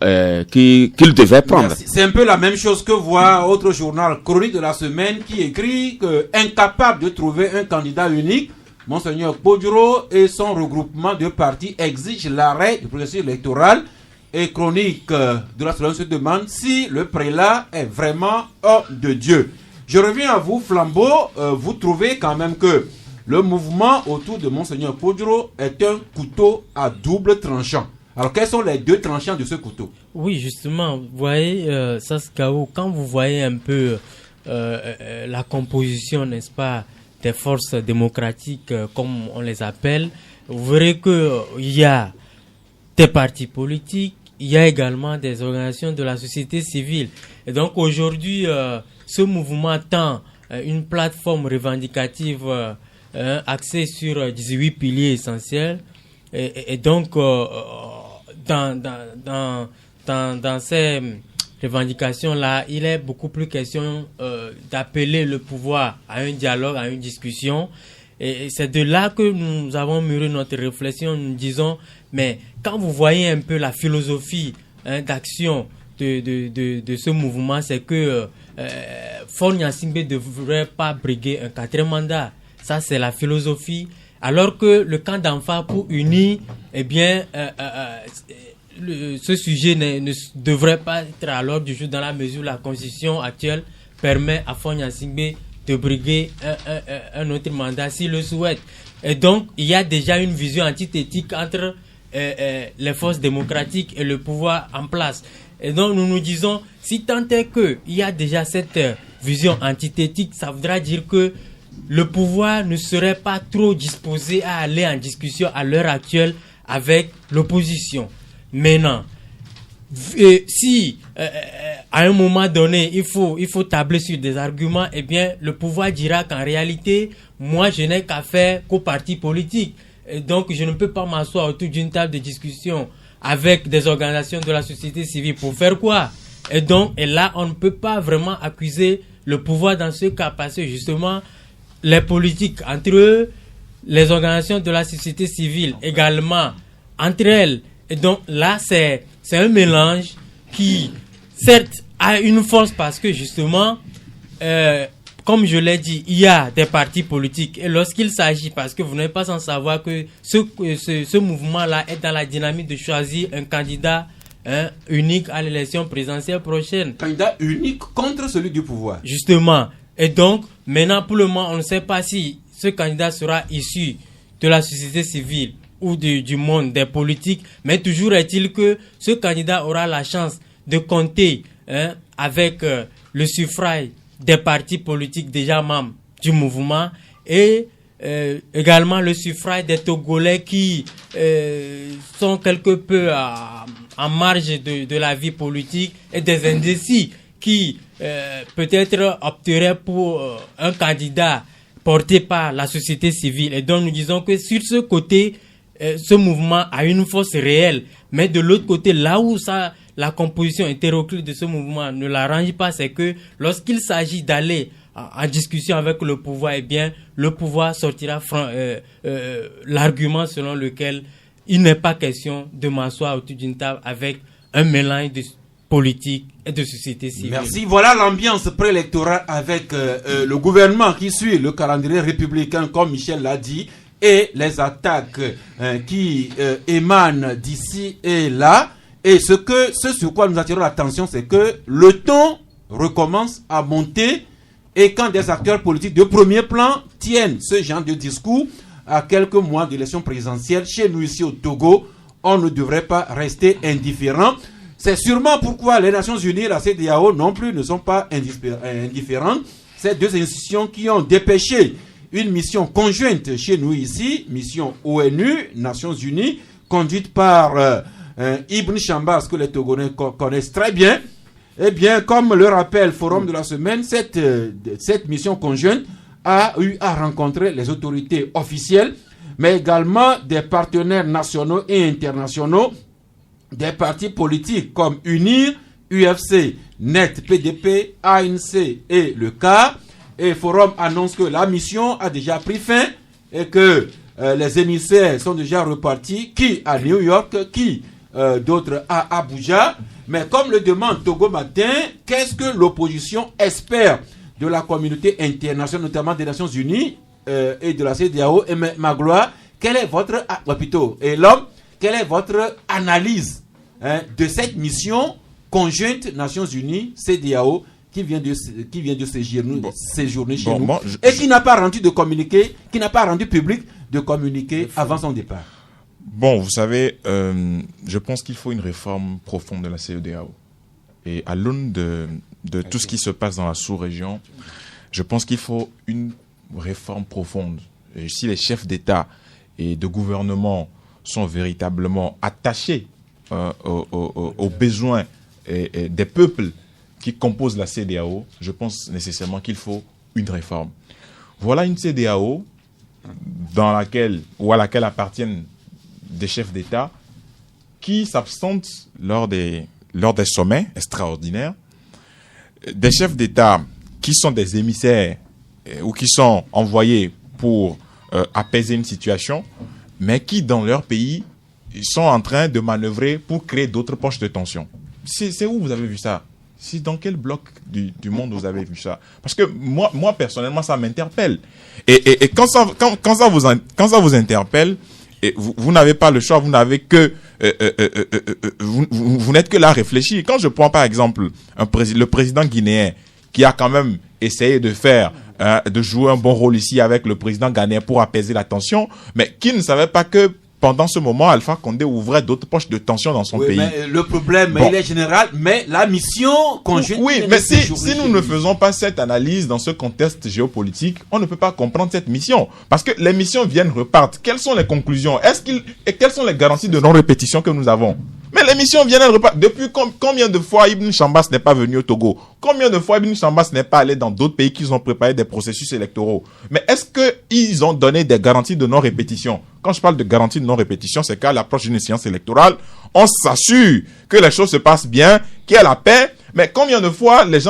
qu'il devait prendre. Merci. C'est un peu la même chose que voit autre journal Chronique de la semaine qui écrit que incapable de trouver un candidat unique, Monseigneur Kpodjoro et son regroupement de partis exigent l'arrêt du processus électoral. Et Chronique de la semaine se demande si le prélat est vraiment homme de Dieu. Je reviens à vous, Flambeau. Vous trouvez quand même que le mouvement autour de Monseigneur Kpodjoro est un couteau à double tranchant. Alors, quels sont les deux tranchants de ce couteau? Oui, justement, vous voyez, Saskao, quand vous voyez un peu la composition, n'est-ce pas, des forces démocratiques, comme on les appelle, vous verrez qu'il y a des partis politiques, il y a également des organisations de la société civile. Et donc, aujourd'hui, ce mouvement tend une plateforme revendicative axée sur 18 piliers essentiels. Et donc, dans ces revendications-là, il est beaucoup plus question d'appeler le pouvoir à un dialogue, à une discussion. Et c'est de là que nous avons mûri notre réflexion. Nous disons, mais quand vous voyez un peu la philosophie d'action de ce mouvement, c'est que Faure Gnassingbé ne devrait pas briguer un 4e mandat. Ça, c'est la philosophie. Alors que le camp d'Anfa pour unir, eh bien, ce sujet ne devrait pas être à l'ordre du jour dans la mesure où la constitution actuelle permet à Faure Gnassingbé de briguer un autre mandat s'il le souhaite. Et donc, il y a déjà une vision antithétique entre les forces démocratiques et le pouvoir en place. Et donc, nous nous disons, si tant est qu'il y a déjà cette vision antithétique, ça voudra dire que le pouvoir ne serait pas trop disposé à aller en discussion à l'heure actuelle avec l'opposition. Maintenant, si à un moment donné il faut tabler sur des arguments, eh bien le pouvoir dira qu'en réalité moi je n'ai qu'à faire qu'aux partis politiques, et donc je ne peux pas m'asseoir autour d'une table de discussion avec des organisations de la société civile pour faire quoi? Et là on ne peut pas vraiment accuser le pouvoir dans ce cas, parce que justement les politiques entre eux, les organisations de la société civile également entre elles. Et donc là, c'est un mélange qui, certes, a une force parce que justement, comme je l'ai dit, il y a des partis politiques. Et lorsqu'il s'agit, parce que vous n'êtes pas sans savoir que ce mouvement-là est dans la dynamique de choisir un candidat unique à l'élection présidentielle prochaine. Candidat unique contre celui du pouvoir. Justement. Et donc, maintenant, pour le moment, on ne sait pas si ce candidat sera issu de la société civile ou du monde des politiques, mais toujours est-il que ce candidat aura la chance de compter avec le suffrage des partis politiques déjà membres du mouvement et également le suffrage des Togolais qui sont quelque peu en marge de la vie politique et des indécis qui peut-être opteraient pour un candidat porté par la société civile. Et donc nous disons que sur ce côté, ce mouvement a une force réelle, mais de l'autre côté, là où la composition hétéroclite de ce mouvement ne l'arrange pas, c'est que lorsqu'il s'agit d'aller en discussion avec le pouvoir, eh bien, le pouvoir sortira l'argument selon lequel il n'est pas question de m'asseoir autour d'une table avec un mélange de politique et de société civile. Merci. Voilà l'ambiance préélectorale avec le gouvernement qui suit le calendrier républicain, comme Michel l'a dit, et les attaques qui émanent d'ici et là. Et ce sur quoi nous attirons l'attention, c'est que le ton recommence à monter, et quand des acteurs politiques de premier plan tiennent ce genre de discours à quelques mois de l'élection présidentielle, chez nous ici au Togo, on ne devrait pas rester indifférent. C'est sûrement pourquoi les Nations Unies et la CEDEAO non plus ne sont pas indifférentes. Ces deux institutions qui ont dépêché une mission conjointe chez nous ici, mission ONU, Nations Unies, conduite par Ibn Chambas, que les Togolais connaissent très bien, Eh bien, comme le rappelle Forum de la semaine, cette mission conjointe a eu à rencontrer les autorités officielles, mais également des partenaires nationaux et internationaux, des partis politiques comme UNIR, UFC, NET, PDP, ANC et le CAR. Et Forum annonce que la mission a déjà pris fin et que les émissaires sont déjà repartis, qui à New York, qui d'autres à Abuja. Mais comme le demande Togo Matin, qu'est-ce que l'opposition espère de la communauté internationale, notamment des Nations Unies et de la CEDEAO? Et Magloire, quelle est votre quelle est votre analyse de cette mission conjointe Nations Unies CEDEAO qui vient de séjourner chez nous et qui n'a pas rendu public de communiqué avant son départ? Bon, vous savez, je pense qu'il faut une réforme profonde de la CEDEAO. Et à l'aune de tout ce qui se passe dans la sous-région, je pense qu'il faut une réforme profonde. Et si les chefs d'État et de gouvernement sont véritablement attachés aux besoins des peuples qui composent la CEDEAO, je pense nécessairement qu'il faut une réforme. Voilà une CEDEAO à laquelle appartiennent des chefs d'État qui s'absentent lors des sommets extraordinaires, des chefs d'État qui sont des émissaires ou qui sont envoyés pour apaiser une situation, mais qui dans leur pays sont en train de manœuvrer pour créer d'autres poches de tension. C'est où vous avez vu ça? C'est dans quel bloc du monde vous avez vu ça? Parce que moi personnellement, ça m'interpelle. Et quand ça vous interpelle, et vous n'avez pas le choix, vous n'avez que vous n'êtes que là à réfléchir. Quand je prends par exemple le président guinéen qui a quand même essayé de jouer un bon rôle ici avec le président ghanéen pour apaiser la tension, mais qui ne savait pas que pendant ce moment, Alpha Condé ouvrait d'autres poches de tension dans son pays. Mais le problème, il est général, mais la mission conjointe... Oui, mais si nous ne faisons pas cette analyse dans ce contexte géopolitique, on ne peut pas comprendre cette mission. Parce que les missions viennent, repartent. Quelles sont les conclusions? Et quelles sont les garanties de non-répétition que nous avons? Mais les missions viennent, elles repartent. Depuis combien de fois Ibn Chambas n'est pas venu au Togo? Combien de fois Ibn Chambas n'est pas allé dans d'autres pays qui ont préparé des processus électoraux? Mais est-ce qu'ils ont donné des garanties de non-répétition? Quand je parle de garantie de non-répétition, c'est qu'à l'approche d'une séance électorale, on s'assure que les choses se passent bien, qu'il y a la paix. Mais combien de fois les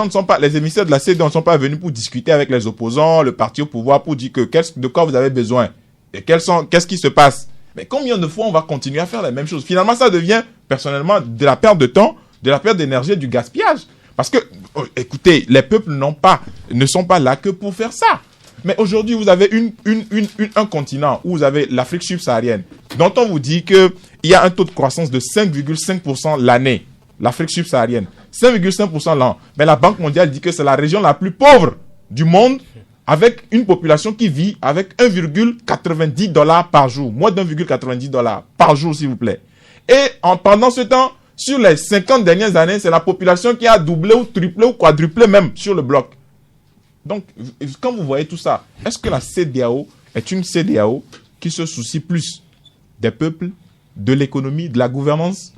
émissaires de la CEDEAO ne sont pas venus pour discuter avec les opposants, le parti au pouvoir, pour dire de quoi vous avez besoin? Et qu'est-ce qui se passe? Mais combien de fois on va continuer à faire la même chose? Finalement, ça devient, personnellement, de la perte de temps, de la perte d'énergie et du gaspillage. Parce que, écoutez, les peuples ne sont pas là que pour faire ça. Mais aujourd'hui, vous avez un continent où vous avez l'Afrique subsaharienne, dont on vous dit qu'il y a un taux de croissance de 5,5% l'année. L'Afrique subsaharienne. 5,5% l'an. Mais la Banque mondiale dit que c'est la région la plus pauvre du monde, avec une population qui vit avec $1,90 par jour. Moins $1,90 par jour, s'il vous plaît. Et pendant ce temps, sur les 50 dernières années, c'est la population qui a doublé ou triplé ou quadruplé même sur le bloc. Donc, quand vous voyez tout ça, est-ce que la CEDEAO est une CEDEAO qui se soucie plus des peuples, de l'économie, de la gouvernance,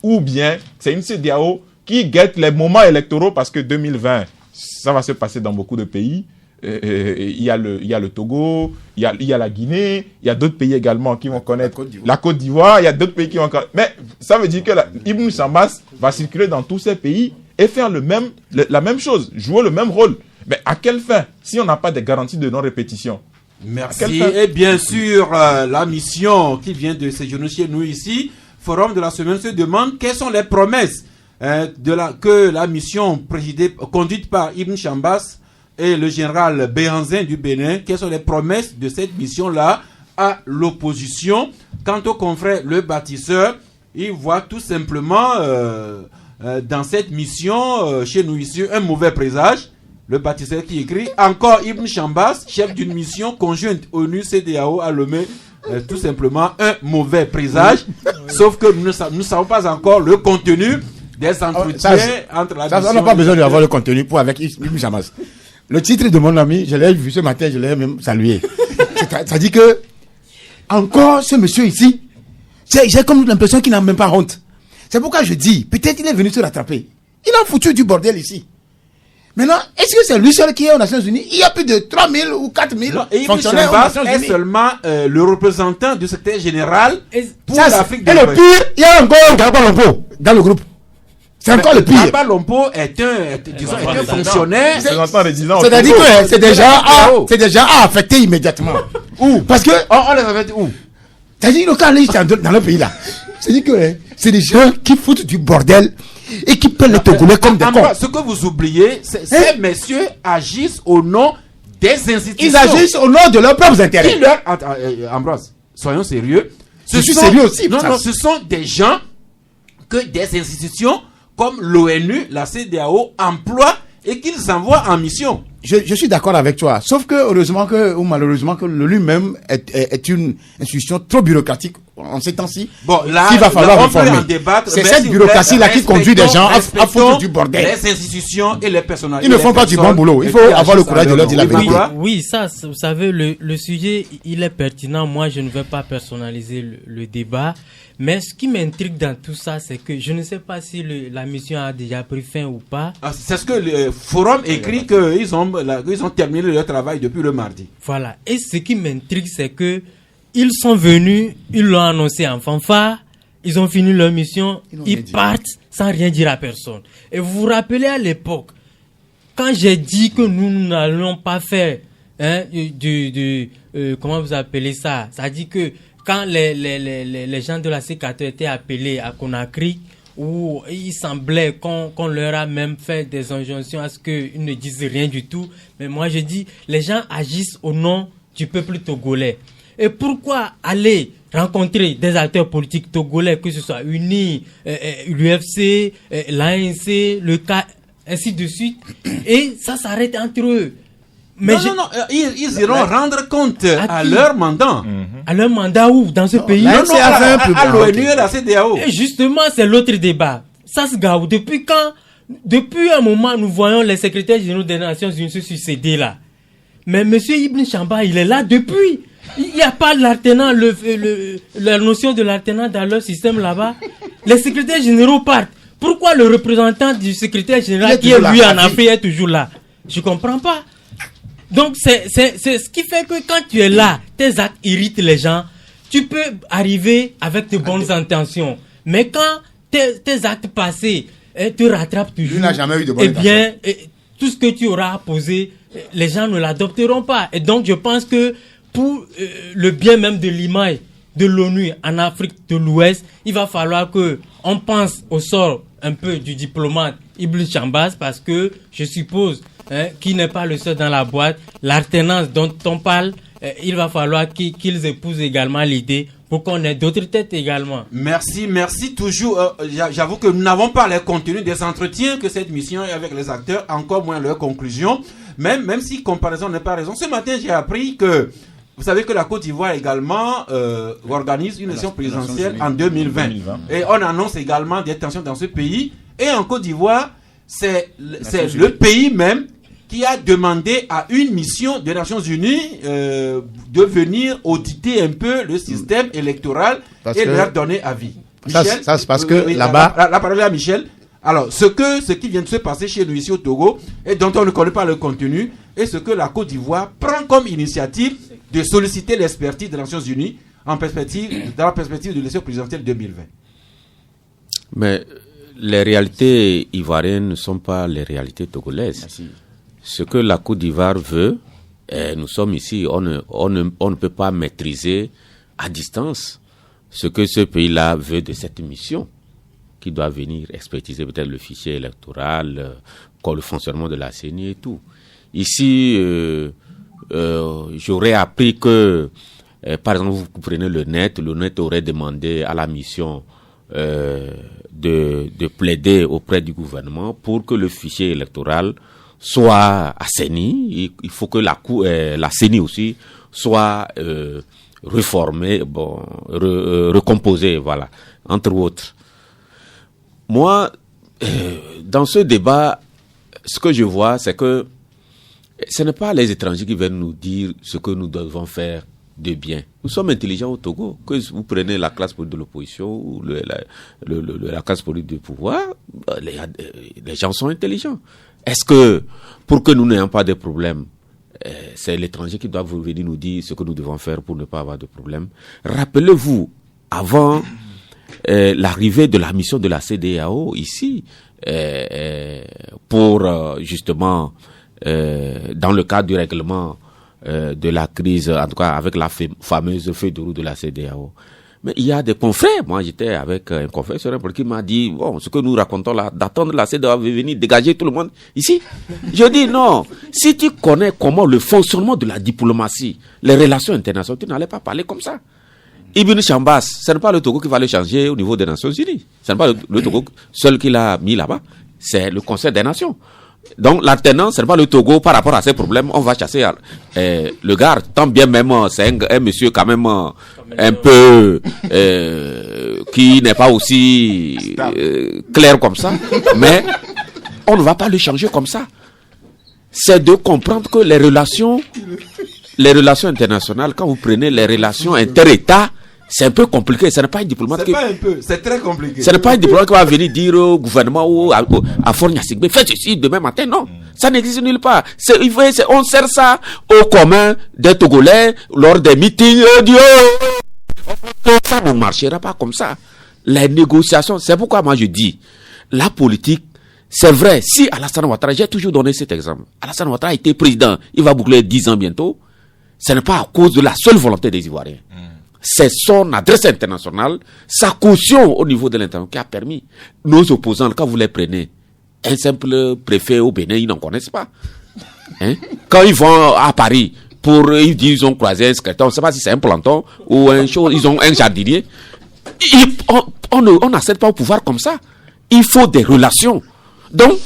ou bien c'est une CEDEAO qui guette les moments électoraux parce que 2020, ça va se passer dans beaucoup de pays. Il y a le Togo, il y a la Guinée, il y a d'autres pays également qui vont connaître la Côte d'Ivoire, il y a d'autres pays qui vont connaître. Mais ça veut dire que Ibn Chambas va circuler dans tous ces pays et faire la même chose, jouer le même rôle. Mais à quelle fin, si on n'a pas de garantie de non-répétition? Merci. Et bien sûr, la mission qui vient de séjourner chez nous ici, Forum de la semaine, se demande quelles sont les promesses que la mission conduite par Ibn Chambas et le général Béhanzin du Bénin, quelles sont les promesses de cette mission-là à l'opposition? Quant au confrère Le Bâtisseur, il voit tout simplement dans cette mission, chez nous ici, un mauvais présage. Le Bâtisseur qui écrit « Encore Ibn Chambas, chef d'une mission conjointe ONU-CEDEAO à Lomé, tout simplement un mauvais présage. » Sauf que nous ne savons pas encore le contenu des entretiens entre la mission... On n'a pas besoin d'avoir le contenu pour avec Ibn Chambas. Le titre de mon ami, je l'ai vu ce matin, je l'ai même salué. Ça dit que, encore ce monsieur ici, j'ai comme l'impression qu'il n'a même pas honte. C'est pourquoi je dis, peut-être il est venu se rattraper. Il a foutu du bordel ici. Maintenant, est-ce que c'est lui seul qui est aux Nations Unies? Il y a plus de 3000 ou 4000 fonctionnaires aux Nations Unies. Est seulement le représentant du secrétaire général pour l'Afrique de l'Ouest. Et le pire, il y a encore Garba Lompo dans le groupe. C'est encore le pire. Garba Lompo est un fonctionnaire. C'est-à-dire que c'est déjà affecté immédiatement. Où? Parce que on les affecte où? C'est-à-dire que quand ils sont dans le pays là, c'est-à-dire que c'est des gens qui foutent du bordel et qui pèlent les Togolais comme des cons. Ce que vous oubliez, ces messieurs agissent au nom des institutions. Ils agissent au nom de leurs propres intérêts. Ambroise, soyons sérieux. Je suis sérieux aussi. Non, ce sont des gens que des institutions comme l'ONU, la CEDEAO emploient et qu'ils envoient en mission. Je suis d'accord avec toi. Sauf que, heureusement ou malheureusement, que lui-même est une institution trop bureaucratique en ces temps-ci. Bon, là, il va falloir réformer. C'est cette bureaucratie-là qui conduit des gens à foutre du bordel. Les institutions et les personnalités. Ils ne font pas du bon boulot. Il faut avoir le courage de leur dire la vérité. Oui, ça, vous savez, le sujet, il est pertinent. Moi, je ne vais pas personnaliser le débat. Mais ce qui m'intrigue dans tout ça, c'est que je ne sais pas si la mission a déjà pris fin ou pas. C'est ce que le forum écrit qu'ils ont terminé leur travail depuis le mardi. Voilà. Et ce qui m'intrigue, c'est que ils sont venus, ils l'ont annoncé en fanfare, ils ont fini leur mission, ils partent sans rien dire à personne. Et vous vous rappelez à l'époque, quand j'ai dit que nous n'allons pas faire, comment vous appelez ça? Ça dit que quand les gens de la C4 étaient appelés à Conakry, où il semblait qu'on leur a même fait des injonctions à ce qu'ils ne disent rien du tout. Mais moi, je dis, les gens agissent au nom du peuple togolais. Et pourquoi aller rencontrer des acteurs politiques togolais, que ce soit UNI, l'UFC, l'ANC, le CA, ainsi de suite, et ça s'arrête entre eux. Mais non, ils iront rendre compte à leur mandat. À leur mandat où? Dans ce pays? Non, à l'ONU et la CEDEAO. Et justement, c'est l'autre débat. Ça se gave. Depuis un moment, nous voyons les secrétaires généraux des Nations Unies se succéder là. Mais monsieur Ibn Chamba, il est là depuis. Il n'y a pas l'alternant, la notion de l'alternant dans leur système là-bas. Les secrétaires généraux partent. Pourquoi le représentant du secrétaire général qui est lui en Afrique est toujours là? Je comprends pas. Donc c'est ce qui fait que quand tu es là, tes actes irritent les gens. Tu peux arriver avec de bonnes intentions, mais quand tes actes passés te rattrapent toujours, lui n'a jamais eu de bonnes intentions. Tout ce que tu auras posé, les gens ne l'adopteront pas. Et donc je pense que pour le bien même de l'image de l'ONU en Afrique de l'Ouest, il va falloir que on pense au sort un peu du diplomate Ibn Chambas, parce que je suppose qui n'est pas le seul dans la boîte, l'alternance dont on parle, il va falloir qu'ils épousent également l'idée pour qu'on ait d'autres têtes également. Merci. Toujours, j'avoue que nous n'avons pas les contenus des entretiens que cette mission est avec les acteurs, encore moins leurs conclusions. Même si comparaison n'est pas raison. Ce matin, j'ai appris que vous savez que la Côte d'Ivoire également organise une élection présidentielle en 2020. Et on annonce également des tensions dans ce pays. Et en Côte d'Ivoire, c'est le pays même qui a demandé à une mission des Nations Unies de venir auditer un peu le système électoral et leur donner avis. Michel, ça c'est parce que là-bas... La parole est à Michel. Alors, ce qui vient de se passer chez nous ici au Togo, et dont on ne connaît pas le contenu, et ce que la Côte d'Ivoire prend comme initiative de solliciter l'expertise des Nations Unies dans la perspective de l'élection présidentielle 2020. Mais les réalités ivoiriennes ne sont pas les réalités togolaises. Merci. Ce que la Côte d'Ivoire veut, nous sommes ici, on ne peut pas maîtriser à distance ce que ce pays-là veut de cette mission, qui doit venir expertiser peut-être le fichier électoral, le fonctionnement de la CENI et tout. Ici, j'aurais appris que, par exemple, vous prenez le net aurait demandé à la mission de plaider auprès du gouvernement pour que le fichier électoral soit assaini. Il faut que la CENI aussi soit réformée, recomposée, voilà, entre autres. Moi, dans ce débat, ce que je vois, c'est que ce n'est pas les étrangers qui viennent nous dire ce que nous devons faire de bien. Nous sommes intelligents au Togo. Que vous prenez la classe politique de l'opposition ou la classe politique du pouvoir, les gens sont intelligents. Est-ce que, pour que nous n'ayons pas de problèmes, c'est l'étranger qui doit venir nous dire ce que nous devons faire pour ne pas avoir de problèmes? Rappelez-vous, avant l'arrivée de la mission de la CEDEAO ici, pour justement, dans le cadre du règlement de la crise, en tout cas avec la fameuse feuille de route de la CEDEAO. Mais il y a des confrères, moi j'étais avec un confrère qui m'a dit, bon, ce que nous racontons là, d'attendre la CEDEAO va venir dégager tout le monde ici. Je dis non, si tu connais comment le fonctionnement de la diplomatie, les relations internationales, tu n'allais pas parler comme ça. Ibn Chambas, ce n'est pas le Togo qui va le changer au niveau des Nations Unies. Ce n'est pas le Togo seul qui l'a mis là-bas, c'est le Conseil des Nations. Donc l'alternance, ce n'est pas le Togo par rapport à ces problèmes, on va chasser le gars, tant bien même c'est un monsieur quand même un peu qui n'est pas aussi clair comme ça, mais on ne va pas le changer comme ça. C'est de comprendre que les relations internationales, quand vous prenez les relations inter-États, c'est un peu compliqué. Ce n'est pas un diplomate c'est très compliqué. Ce n'est pas un diplomate qui va venir dire au gouvernement ou à Fornia Sigbe, faites ceci demain matin. Non, ça n'existe nulle part. On sert ça au commun des Togolais lors des meetings. Ça ne marchera pas comme ça. Les négociations, c'est pourquoi moi je dis, la politique, c'est vrai, si Alassane Ouattara, j'ai toujours donné cet exemple, Alassane Ouattara a été président, il va boucler 10 ans bientôt, ce n'est pas à cause de la seule volonté des Ivoiriens. C'est son adresse internationale, sa caution au niveau de l'international qui a permis nos opposants, quand vous les prenez, un simple préfet au Bénin, ils n'en connaissent pas. Quand ils vont à Paris, ils ont croisé un secrétaire, on ne sait pas si c'est un planton ou ils ont un jardinier. On n'accède pas au pouvoir comme ça. Il faut des relations. Donc,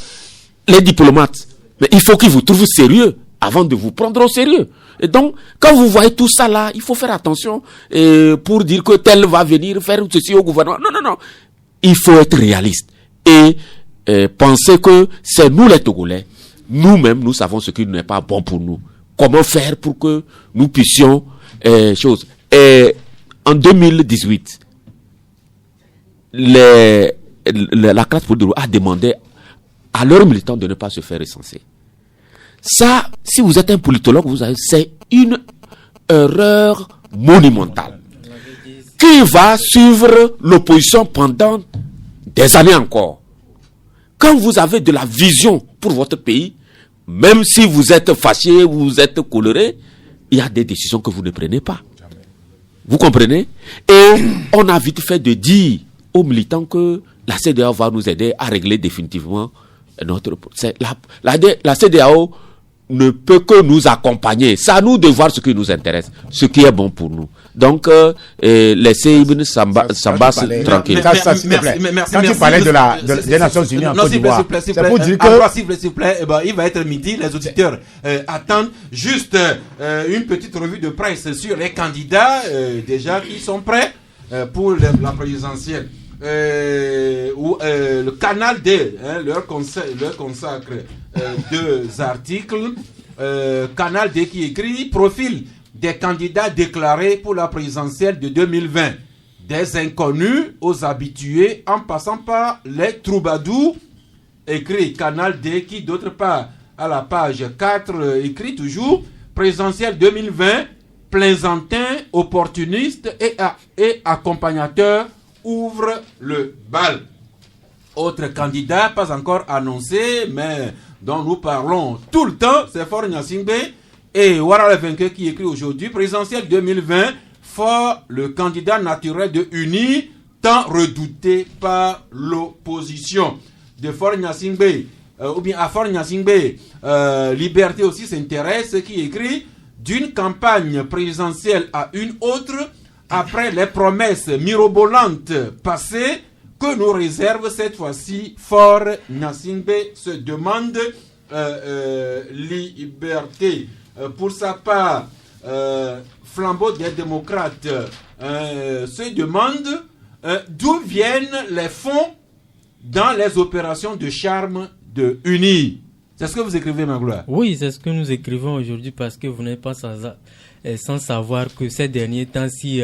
les diplomates, mais il faut qu'ils vous trouvent sérieux avant de vous prendre au sérieux. Et donc, quand vous voyez tout ça là, il faut faire attention pour dire que tel va venir faire ceci au gouvernement. Non. Il faut être réaliste et penser que c'est nous les Togolais, nous-mêmes, nous savons ce qui n'est pas bon pour nous. Comment faire pour que nous puissions en 2018, la classe politique a demandé à leurs militants de ne pas se faire recenser. Ça, si vous êtes un politologue, c'est une erreur monumentale qui va suivre l'opposition pendant des années encore. Quand vous avez de la vision pour votre pays, même si vous êtes fâché, vous êtes coléré, il y a des décisions que vous ne prenez pas. Vous comprenez? Et on a vite fait de dire aux militants que la CEDEAO va nous aider à régler définitivement notre... La CEDEAO ne peut que nous accompagner. C'est à nous de voir ce qui nous intéresse, ce qui est bon pour nous. Donc, laissez Ibn Sambas tranquille. Quand tu parlais des Nations Unies en Côte d'Ivoire, c'est pour dire que... S'il vous plaît, il va être midi. Les auditeurs attendent juste une petite revue de presse sur les candidats déjà qui sont prêts pour la présidentielle. Le canal D leur consacre 2 articles. Canal D qui écrit profil des candidats déclarés pour la présidentielle de 2020, des inconnus aux habitués en passant par les troubadours, écrit Canal D qui d'autre part à la page 4 écrit toujours présidentielle 2020, plaisantins, opportunistes et accompagnateurs ouvre le bal. Autre candidat, pas encore annoncé, mais dont nous parlons tout le temps, c'est Faure Gnassingbé. Et voilà le vainqueur qui écrit aujourd'hui, présidentielle 2020, Faure, le candidat naturel de UNI, tant redouté par l'opposition. De Faure Gnassingbé, ou bien à Faure Gnassingbé, Liberté aussi s'intéresse, qui écrit d'une campagne présidentielle à une autre, après les promesses mirobolantes passées, que nous réserve cette fois-ci Faure Gnassingbé se demande Liberté. Pour sa part, Flambeau des démocrates se demande d'où viennent les fonds dans les opérations de charme de UNI. C'est ce que vous écrivez, Magloire? Oui, c'est ce que nous écrivons aujourd'hui parce que vous n'êtes pas sans sans savoir que ces derniers temps-ci,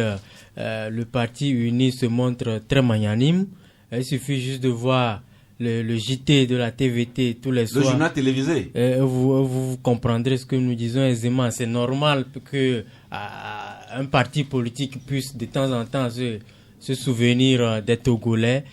le parti uni se montre très magnanime. Il suffit juste de voir le JT de la TVT tous les soirs. Le journal télévisé. Vous comprendrez ce que nous disons aisément. C'est normal que un parti politique puisse de temps en temps se souvenir des Togolais.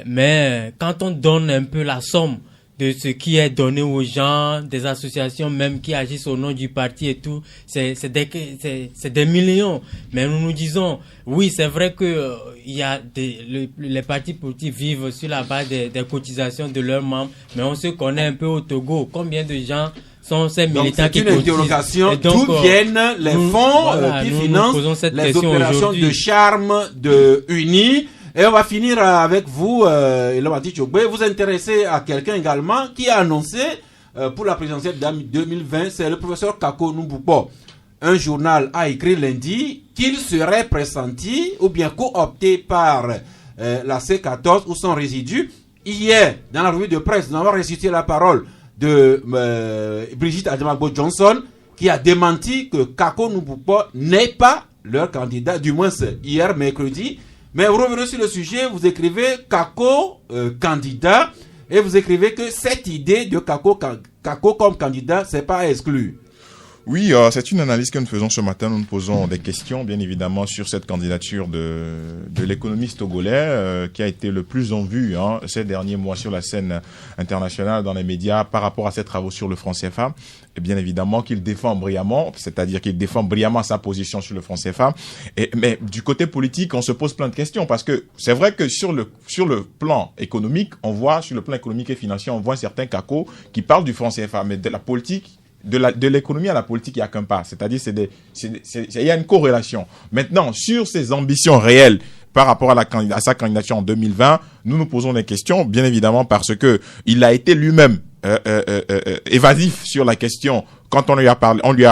Mais quand on donne un peu la somme de ce qui est donné aux gens, des associations même qui agissent au nom du parti et tout, c'est des millions. Mais nous disons, oui, c'est vrai que il y a les partis politiques vivent sur la base des cotisations de leurs membres, mais on se connaît un peu au Togo. Combien de gens sont ces militants qui cotisent? Donc c'est une interrogation. D'où viennent les fonds qui financent les opérations de charme de Uni? Et on va finir avec vous, Elomati Chogbe. Vous intéressez à quelqu'un également qui a annoncé pour la présidentielle 2020, c'est le professeur Kako Numbupo. Un journal a écrit lundi qu'il serait pressenti ou bien coopté par la C14 ou son résidu. Hier, dans la revue de presse, nous avons ressuscité la parole de Brigitte Ademago Johnson qui a démenti que Kako Numbupo n'est pas leur candidat, du moins hier mercredi. Mais vous revenez sur le sujet, vous écrivez Kako candidat et vous écrivez que cette idée de Kako comme candidat, c'est pas à exclure. Oui, c'est une analyse que nous faisons ce matin. Nous nous posons des questions, bien évidemment, sur cette candidature de l'économiste togolais qui a été le plus en vue ces derniers mois sur la scène internationale, dans les médias, par rapport à ses travaux sur le franc CFA. Et bien évidemment qu'il défend brillamment, c'est-à-dire qu'il défend brillamment sa position sur le franc CFA. Mais du côté politique, on se pose plein de questions parce que c'est vrai que sur le plan économique, on voit, sur le plan économique et financier, on voit certains Kako qui parlent du franc CFA, mais de la politique, de l'économie à la politique, il n'y a qu'un pas. C'est-à-dire, il y a une corrélation. Maintenant, sur ses ambitions réelles par rapport à sa candidature en 2020, nous nous posons des questions, bien évidemment, parce que il a été lui-même évasif sur la question. Quand on lui a parlé, on lui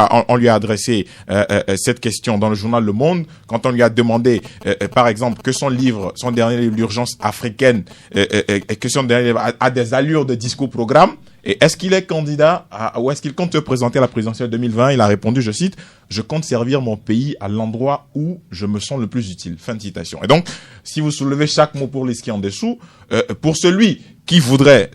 a adressé cette question dans le journal Le Monde. Quand on lui a demandé, par exemple, que son dernier livre, l'urgence africaine, et que son dernier livre a des allures de discours-programme. Et est-ce qu'il est candidat ou est-ce qu'il compte se présenter à la présidentielle 2020? Il a répondu, je cite, « Je compte servir mon pays à l'endroit où je me sens le plus utile. » Fin de citation. Et donc, si vous soulevez chaque mot pour les qui en dessous, pour celui qui voudrait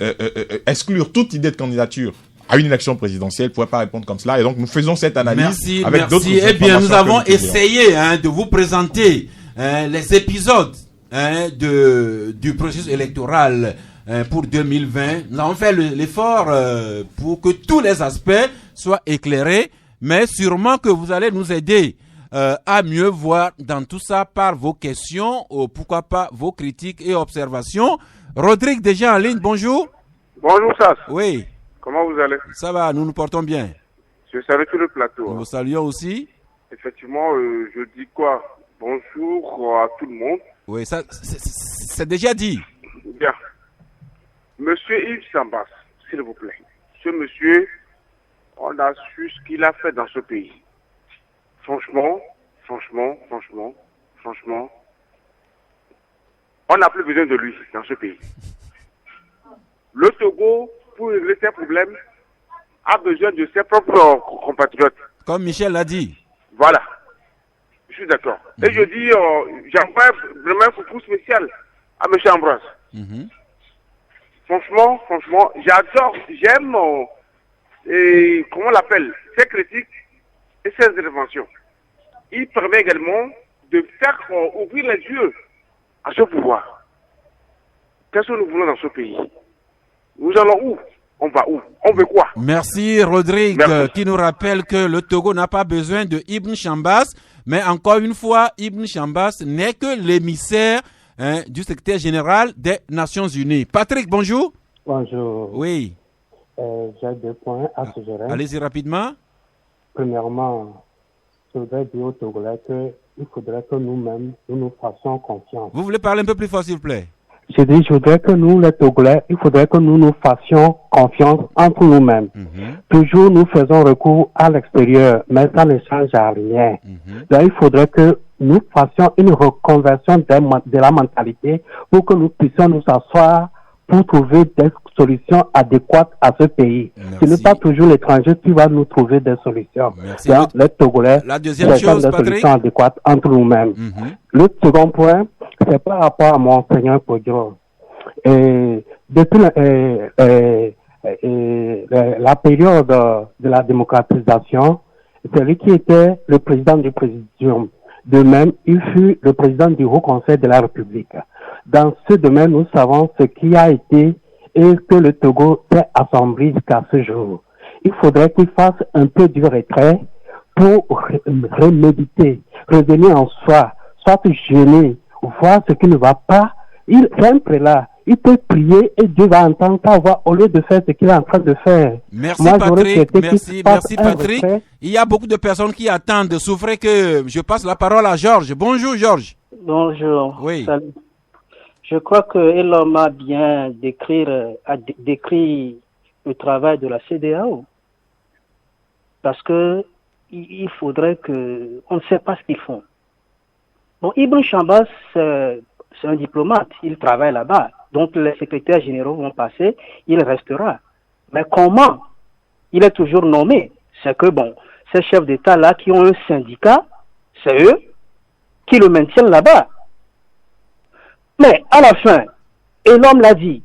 exclure toute idée de candidature à une élection présidentielle, ne pourrait pas répondre comme cela. Et donc, nous faisons cette analyse avec d'autres informations. Eh bien, nous avons essayé de vous présenter les épisodes du processus électoral pour 2020. Nous avons fait l'effort pour que tous les aspects soient éclairés, mais sûrement que vous allez nous aider à mieux voir dans tout ça par vos questions, ou pourquoi pas vos critiques et observations. Rodrigue, déjà en ligne, bonjour. Bonjour, Sas. Oui. Comment vous allez? Ça va, nous nous portons bien. Je salue tout le plateau. Nous vous saluons aussi. Effectivement, je dis quoi? Bonjour à tout le monde. Oui, ça, c'est déjà dit. Bien. Monsieur Yves Chambas, s'il vous plaît. Ce monsieur, on a su ce qu'il a fait dans ce pays. Franchement, on n'a plus besoin de lui dans ce pays. Le Togo, pour régler ses problèmes, a besoin de ses propres compatriotes. Comme Michel l'a dit. Voilà. Je suis d'accord. Et je dis, j'envoie vraiment un coucou spécial à M. Ambroise. Franchement, j'adore, j'aime, comment on l'appelle, ses critiques et ses interventions. Il permet également de faire ouvrir les yeux à ce pouvoir. Qu'est-ce que nous voulons dans ce pays? Nous allons où? On va où? On veut quoi? Merci Rodrigue. Qui nous rappelle que le Togo n'a pas besoin de Ibn Chambas, mais encore une fois, Ibn Chambas n'est que l'émissaire du secrétaire général des Nations Unies. Patrick, bonjour. Bonjour. Oui. J'ai 2 points à suggérer. Allez-y rapidement. Premièrement, je voudrais dire aux Togolais qu'il faudrait que nous-mêmes, nous fassions confiance. Vous voulez parler un peu plus fort, s'il vous plaît? Je voudrais que nous, les Togolais, il faudrait que nous fassions confiance entre nous-mêmes. Toujours, nous faisons recours à l'extérieur, mais ça ne change à rien. Donc, il faudrait que nous fassions une reconversion de la mentalité pour que nous puissions nous asseoir pour trouver des solutions adéquates à ce pays. Ce n'est pas toujours l'étranger qui va nous trouver des solutions. Donc, les Togolais, la deuxième chose, des solutions adéquates entre nous-mêmes. Le second point, c'est par rapport à Monseigneur Kodjo. Depuis la période de la démocratisation, c'est lui qui était le président du Présidium. De même, il fut le président du Haut Conseil de la République. Dans ce domaine, nous savons ce qui a été et que le Togo s'est assombri jusqu'à ce jour. Il faudrait qu'il fasse un peu du retrait pour reméditer, revenir en soi, soit gêner, voir ce qui ne va pas. Il rentre là. Il peut prier et Dieu va entendre sa voix au lieu de faire ce qu'il est en train de faire. Merci Patrick, merci Patrick. Il y a beaucoup de personnes qui attendent de souffrir que je passe la parole à Georges. Bonjour Georges. Bonjour. Oui. Salut. Je crois que Elom a bien décrit le travail de la CEDEAO. Parce que il faudrait que... On ne sait pas ce qu'ils font. Bon, Ibn Chambas, c'est un diplomate. Il travaille là-bas. Donc les secrétaires généraux vont passer, il restera. Mais comment? Il est toujours nommé. C'est que bon, ces chefs d'État-là qui ont un syndicat, c'est eux qui le maintiennent là-bas. Mais à la fin, et l'homme l'a dit,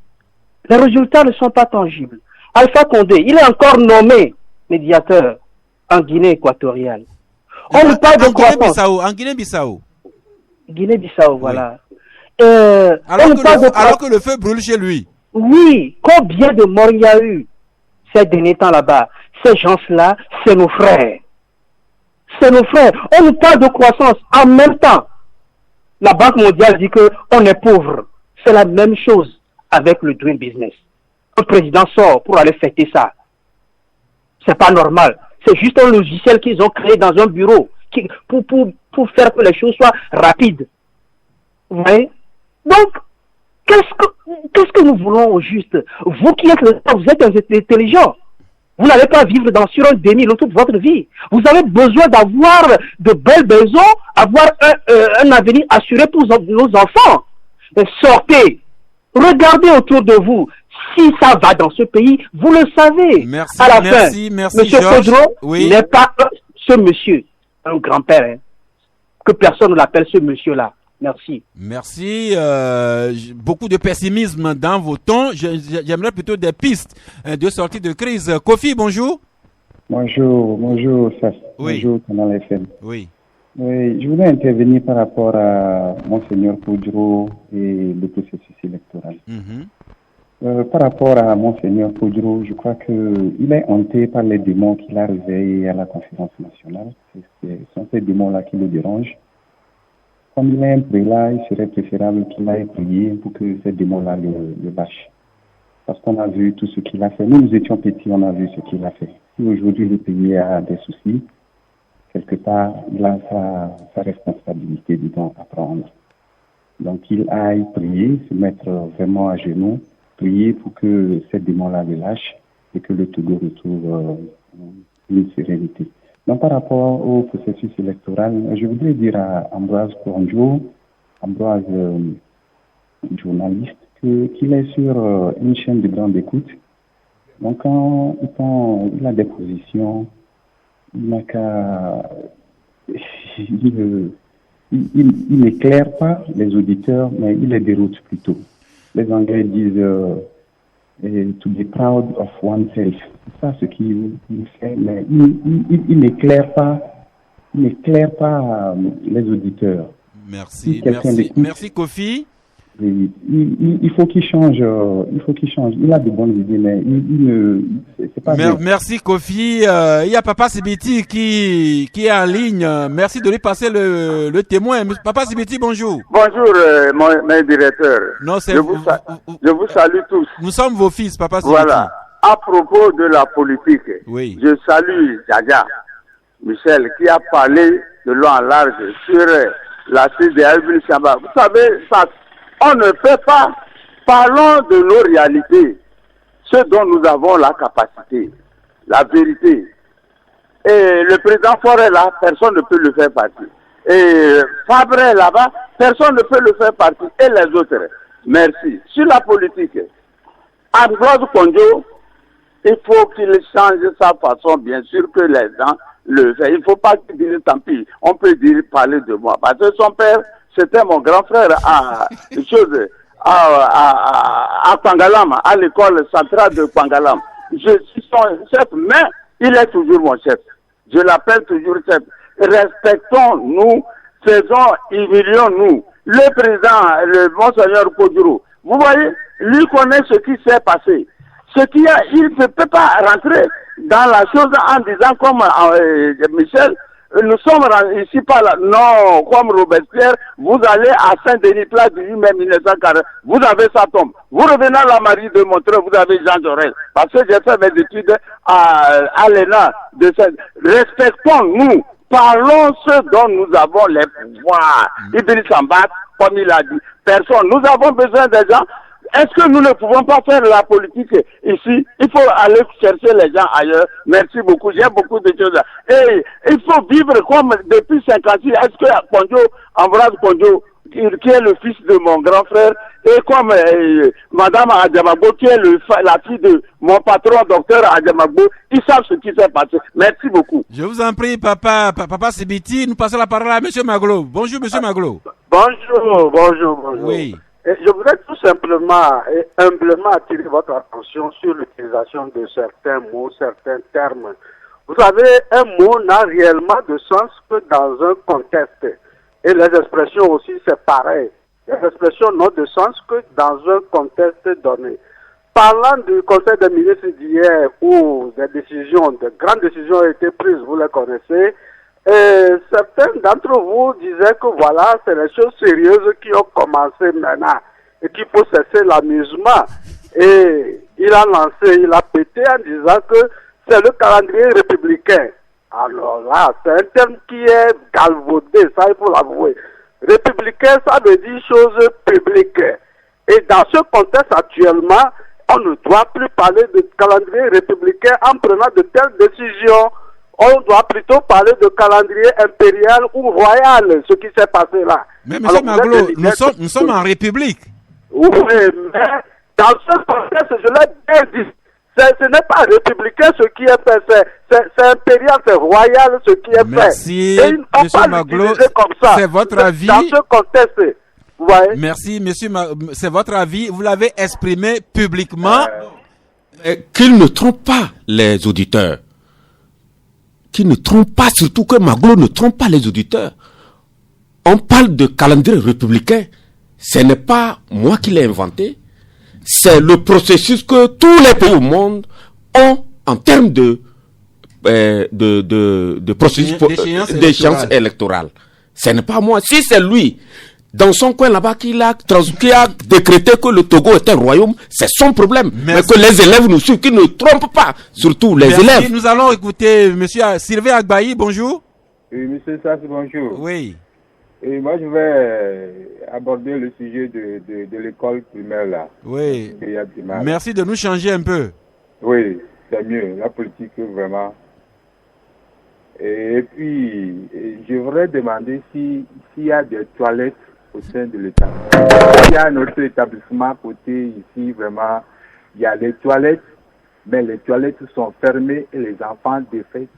les résultats ne sont pas tangibles. Alpha Condé, il est encore nommé médiateur en Guinée équatoriale. On nous parle de croissance. En Guinée-Bissau. Guinée-Bissau, voilà. Alors que le feu brûle chez lui. Oui, combien de morts il y a eu ces derniers temps là-bas? Ces gens-là, c'est nos frères. C'est nos frères. On nous parle de croissance. En même temps, la Banque mondiale dit qu'on est pauvre. C'est la même chose avec le doing business. Le président sort pour aller fêter ça. C'est pas normal. C'est juste un logiciel qu'ils ont créé dans un bureau pour faire que les choses soient rapides. Vous voyez? Donc, qu'est-ce que nous voulons au juste? Vous qui êtes vous êtes intelligent. Vous n'allez pas vivre sur un déni toute votre vie. Vous avez besoin d'avoir de belles maisons, avoir un avenir assuré pour nos enfants. Sortez. Regardez autour de vous. Si ça va dans ce pays, vous le savez. Merci, à la merci, fin, merci, Monsieur Kodjo n'est pas ce monsieur, un grand-père, hein, que personne ne l'appelle ce monsieur-là. Merci. Merci. Beaucoup de pessimisme dans vos tons. J'aimerais plutôt des pistes de sortie de crise. Kofi, bonjour. Bonjour, Saf. Oui. Bonjour, Canal FM. Oui. Oui, je voulais intervenir par rapport à Monseigneur Kodjo et le processus électoral. Par rapport à Monseigneur Kodjo, je crois qu'il est hanté par les démons qu'il a réveillés à la conférence nationale. Ce sont ces démons-là qui le dérangent. Comme il est un prélat, il serait préférable qu'il aille prier pour que ces démons-là le lâchent. Parce qu'on a vu tout ce qu'il a fait. Nous étions petits, on a vu ce qu'il a fait. Si aujourd'hui le pays a des soucis, quelque part, il a sa responsabilité, disons, à prendre. Donc il aille prier, se mettre vraiment à genoux, prier pour que ces démons-là le lâchent et que le Togo retrouve une sérénité. Donc, par rapport au processus électoral, je voudrais dire à Ambroise Kodjo, Ambroise journaliste, qu'il est sur une chaîne de grande écoute. Donc, quand il a des positions, il n'a qu'à... Il n'éclaire pas les auditeurs, mais il les déroute plutôt. Les Anglais disent to be proud of oneself. C'est ça ce qu'il fait, mais il n'éclaire pas les auditeurs. Merci, merci Kofi. Il faut qu'il change. Il a de bonnes idées, mais c'est pas bien. Merci Kofi. Il y a Papa Sibiti qui est en ligne. Merci de lui passer le témoin. Papa Sibiti, bonjour. Bonjour, mon directeur. Non, je vous salue tous. Nous sommes vos fils, Papa Sibiti. Voilà. À propos de la politique, oui. Je salue Jaja Michel qui a parlé de long en large sur la CEDEAO. Vous savez, on ne fait pas. Parlons de nos réalités, ce dont nous avons la capacité, la vérité. Et le président Faure est là, personne ne peut le faire partie. Et Fabre est là-bas, personne ne peut le faire partie. Et les autres. Merci. Sur la politique, Ambroise Ponjo, il faut qu'il change sa façon, bien sûr que les gens le font. Il ne faut pas qu'il dise tant pis, on peut dire parler de moi. Parce que son père, c'était mon grand frère à Pangalam, à l'école centrale de Pangalam. Je suis son chef, mais il est toujours mon chef. Je l'appelle toujours chef. Respectons-nous, humilions-nous. Le président, le monseigneur Kodjourou, vous voyez, lui connaît ce qui s'est passé. Il ne peut pas rentrer dans la chose en disant comme Michel, nous sommes ici par là. Non, comme Robespierre, vous allez à Saint-Denis, place du 8 mai 1940, vous avez sa tombe. Vous revenez à la Marie de Montreux, vous avez Jean Jaurès. Parce que j'ai fait mes études à l'ENA. Respectons-nous. Parlons ce dont nous avons les pouvoirs. Idriss Sambat, comme il a dit, personne. Nous avons besoin des gens. Est-ce que nous ne pouvons pas faire la politique ici? Il faut aller chercher les gens ailleurs. Merci beaucoup. J'ai beaucoup de choses. Et il faut vivre comme depuis 56. Est-ce que Ambroise Ponjo, qui est le fils de mon grand frère, et comme Madame Adjamagbo, qui est la fille de mon patron, docteur Adjamagbo, ils savent ce qui s'est passé. Merci beaucoup. Je vous en prie, papa Sibiti. Nous passons la parole à Monsieur Maglo. Bonjour, Monsieur Maglo. Bonjour. Oui. Je voudrais tout simplement et humblement attirer votre attention sur l'utilisation de certains mots, certains termes. Vous savez, un mot n'a réellement de sens que dans un contexte. Et les expressions aussi, c'est pareil. Les expressions n'ont de sens que dans un contexte donné. Parlant du Conseil des ministres d'hier où de grandes décisions ont été prises, vous les connaissez, et certains d'entre vous disaient que voilà, c'est les choses sérieuses qui ont commencé maintenant et qu'il faut cesser l'amusement. Et il a pété en disant que c'est le calendrier républicain. Alors là, c'est un terme qui est galvaudé, ça il faut l'avouer. Républicain, ça veut dire chose publique. Et dans ce contexte actuellement, on ne doit plus parler de calendrier républicain en prenant de telles décisions. On doit plutôt parler de calendrier impérial ou royal, ce qui s'est passé là. Mais M. Maglo, nous sommes en République. Oui, mais dans ce contexte, je l'ai bien dit, ce n'est pas républicain ce qui est fait, c'est impérial, c'est royal ce qui est Merci, fait. Et il ne faut pas l'utiliser comme ça. C'est votre avis. Dans ce contexte, vous voyez. Merci, c'est votre avis. Vous l'avez exprimé publiquement. Qu'il ne trompe pas les auditeurs. Qu'il ne trompe pas, surtout que Maglo ne trompe pas les auditeurs. On parle de calendrier républicain. Ce n'est pas moi qui l'ai inventé. C'est le processus que tous les pays au monde ont en termes de processus d'échéance électorale. Ce n'est pas moi. Si c'est lui, dans son coin là-bas, qui a décrété que le Togo est un royaume, c'est son problème. Mais que les élèves nous suivent, qu'ils ne trompent pas, surtout les élèves. Nous allons écouter Monsieur Sylvain Agbaï, bonjour. Oui, Monsieur Sass, bonjour. Oui. Et moi, je vais aborder le sujet de l'école primaire là. Oui. Merci de nous changer un peu. Oui, c'est mieux. La politique, vraiment. Et puis, je voudrais demander s'il y a des toilettes au sein de l'État. Il y a notre établissement à côté ici, vraiment, il y a les toilettes, mais les toilettes sont fermées et les enfants défèquent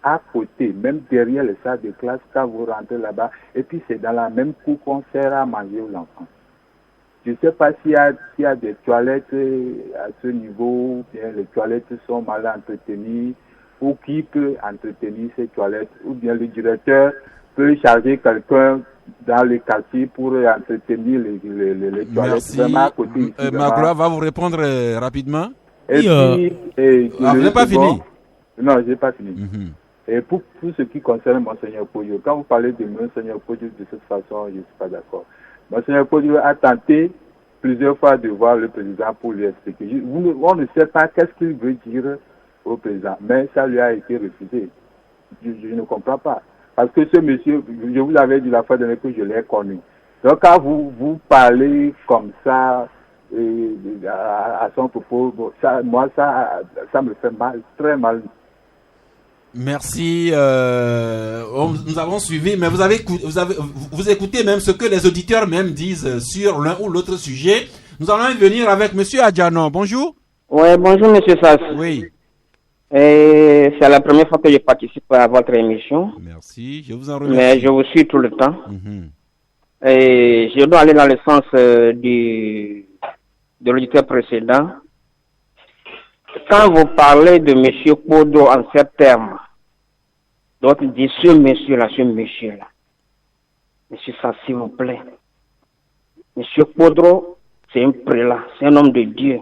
à côté, même derrière les salles de classe quand vous rentrez là-bas. Et puis c'est dans la même cour qu'on sert à manger aux enfants. Je ne sais pas s'il y a des toilettes à ce niveau, bien les toilettes sont mal entretenues, ou qui peut entretenir ces toilettes, ou bien le directeur peut charger quelqu'un dans les quartiers pour entretenir les toilettes. Merci. Vraiment à côté ici, Magloire va vous répondre rapidement. Et puis, vous n'avez pas fini? Non, je n'ai pas fini. Et pour ce qui concerne Monseigneur Kodjourou, quand vous parlez de Monseigneur Kodjourou de cette façon, je ne suis pas d'accord. Monseigneur Kodjourou a tenté plusieurs fois de voir le président pour lui expliquer. On ne sait pas qu'est-ce qu'il veut dire au président, mais ça lui a été refusé. Je ne comprends pas. Parce que ce monsieur, je vous avais dit la fois dernière que je l'ai connu. Donc quand vous parlez comme ça, à son propos, ça me fait mal, très mal. Merci. Nous avons suivi, mais vous écoutez même ce que les auditeurs même disent sur l'un ou l'autre sujet. Nous allons y venir avec Monsieur Adjanon. Bonjour. Oui, bonjour Monsieur Sass. Oui. Et c'est la première fois que je participe à votre émission. Merci, je vous en remercie. Mais je vous suis tout le temps. Et je dois aller dans le sens de l'auditeur précédent. Quand vous parlez de Monsieur Kodo en ces termes, d'autres disent ce monsieur-là. Monsieur Sass, s'il vous plaît. Monsieur Kodo, c'est un prélat, c'est un homme de Dieu.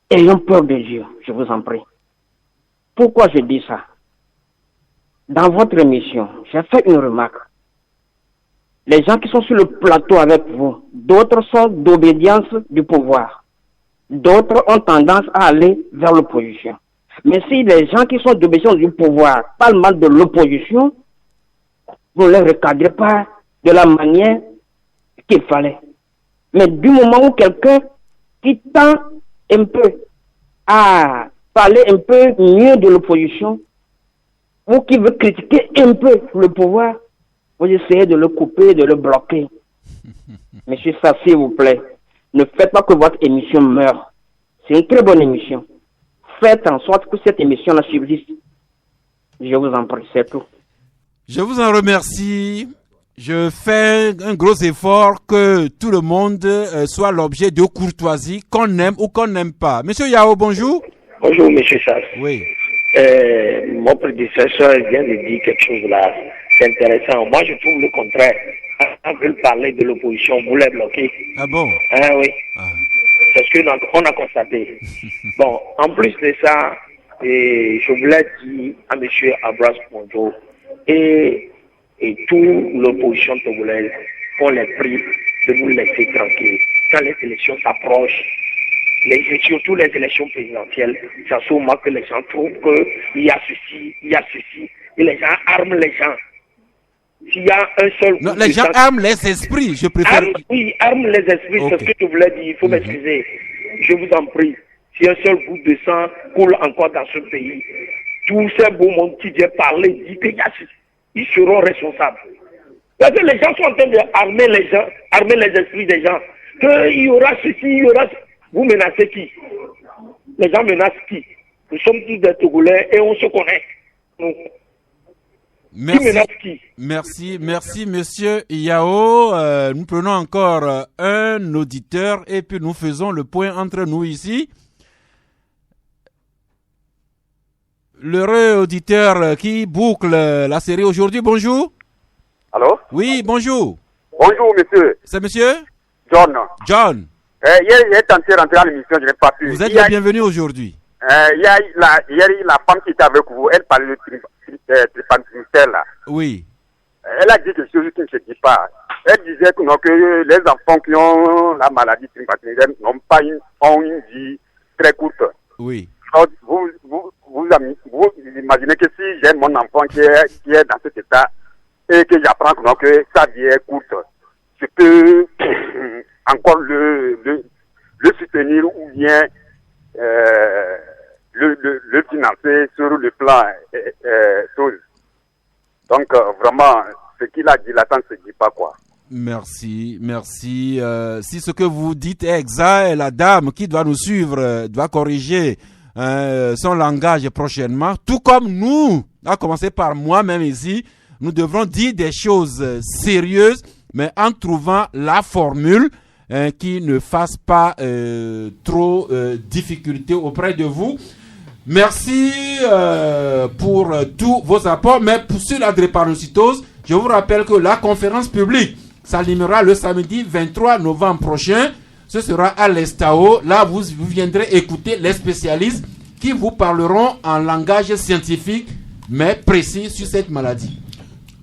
Ayons peur de Dieu, je vous en prie. Pourquoi je dis ça? Dans votre émission, j'ai fait une remarque. Les gens qui sont sur le plateau avec vous, d'autres sont d'obédience du pouvoir. D'autres ont tendance à aller vers l'opposition. Mais si les gens qui sont d'obédience du pouvoir parlent mal de l'opposition, vous ne les recadrez pas de la manière qu'il fallait. Mais du moment où quelqu'un qui tend un peu à parler un peu mieux de l'opposition, ou qui veut critiquer un peu le pouvoir, vous essayez de le couper, de le bloquer. Monsieur Sass, s'il vous plaît, ne faites pas que votre émission meure. C'est une très bonne émission. Faites en sorte que cette émission-là subsiste. Je vous en prie, c'est tout. Je vous en remercie. Je fais un gros effort que tout le monde soit l'objet de courtoisie, qu'on aime ou qu'on n'aime pas. Monsieur Yao, bonjour. Bonjour, Monsieur Sass. Oui. Mon prédécesseur vient de dire quelque chose là. C'est intéressant. Moi, je trouve le contraire. Quand vous parlez de l'opposition, vous les bloquez. Ah bon? Ah oui. C'est ce qu'on a constaté. Bon, en plus de ça, je voulais dire à Monsieur Abbas Ponto et toute l'opposition togolaise qu'on les prie de nous laisser tranquilles. Quand les élections s'approchent, surtout les élections présidentielles, c'est souvent que les gens trouvent qu'il y a ceci, et les gens arment les gens. S'il y a un seul... Non, les gens arment les esprits, je préfère... Arment les esprits, okay. C'est ce que je voulais dire, il faut m'excuser. Je vous en prie, si un seul bout de sang coule encore dans ce pays, tous ces beaux mondes qui viennent parler, disent qu'il y a ceci, ils seront responsables. Parce que les gens sont en train d'armer les gens, armer les esprits des gens. Qu'il y aura ceci, il y aura... Vous menacez qui? Les gens menacent qui? Nous sommes tous des Togolais et on se connaît. Donc, merci. Qui menace qui? Merci, monsieur Yao. Nous prenons encore un auditeur et puis nous faisons le point entre nous ici. L'heureux auditeur qui boucle la série aujourd'hui, bonjour. Allô? Oui, bonjour. Bonjour, monsieur. C'est monsieur? John. Hier, j'ai tenté de rentrer à l'émission, je n'ai pas pu. Vous êtes le bienvenu aujourd'hui. Hier, la femme qui était avec vous, elle parlait de tripartite là. Oui. Elle a dit quelque chose qui ne se dit pas. Elle disait que les enfants qui ont la maladie tripartite n'ont pas ont une vie très courte. Oui. Donc, vous imaginez que si j'ai mon enfant qui est dans cet état et que j'apprends que sa vie est courte, je peux encore le soutenir ou bien le financer sur le plan chose. Donc vraiment, ce qu'il a dit là, ça ne se dit pas quoi. Merci. Si ce que vous dites est exact, la dame qui doit nous suivre doit corriger son langage prochainement, tout comme nous, à commencer par moi-même ici, nous devrons dire des choses sérieuses, mais en trouvant la formule qui ne fasse pas trop difficulté auprès de vous. Merci pour tous vos apports, mais sur la drépanocytose, je vous rappelle que la conférence publique s'animera le samedi 23 novembre prochain. Ce sera à l'Estao. Là, vous viendrez écouter les spécialistes qui vous parleront en langage scientifique, mais précis sur cette maladie.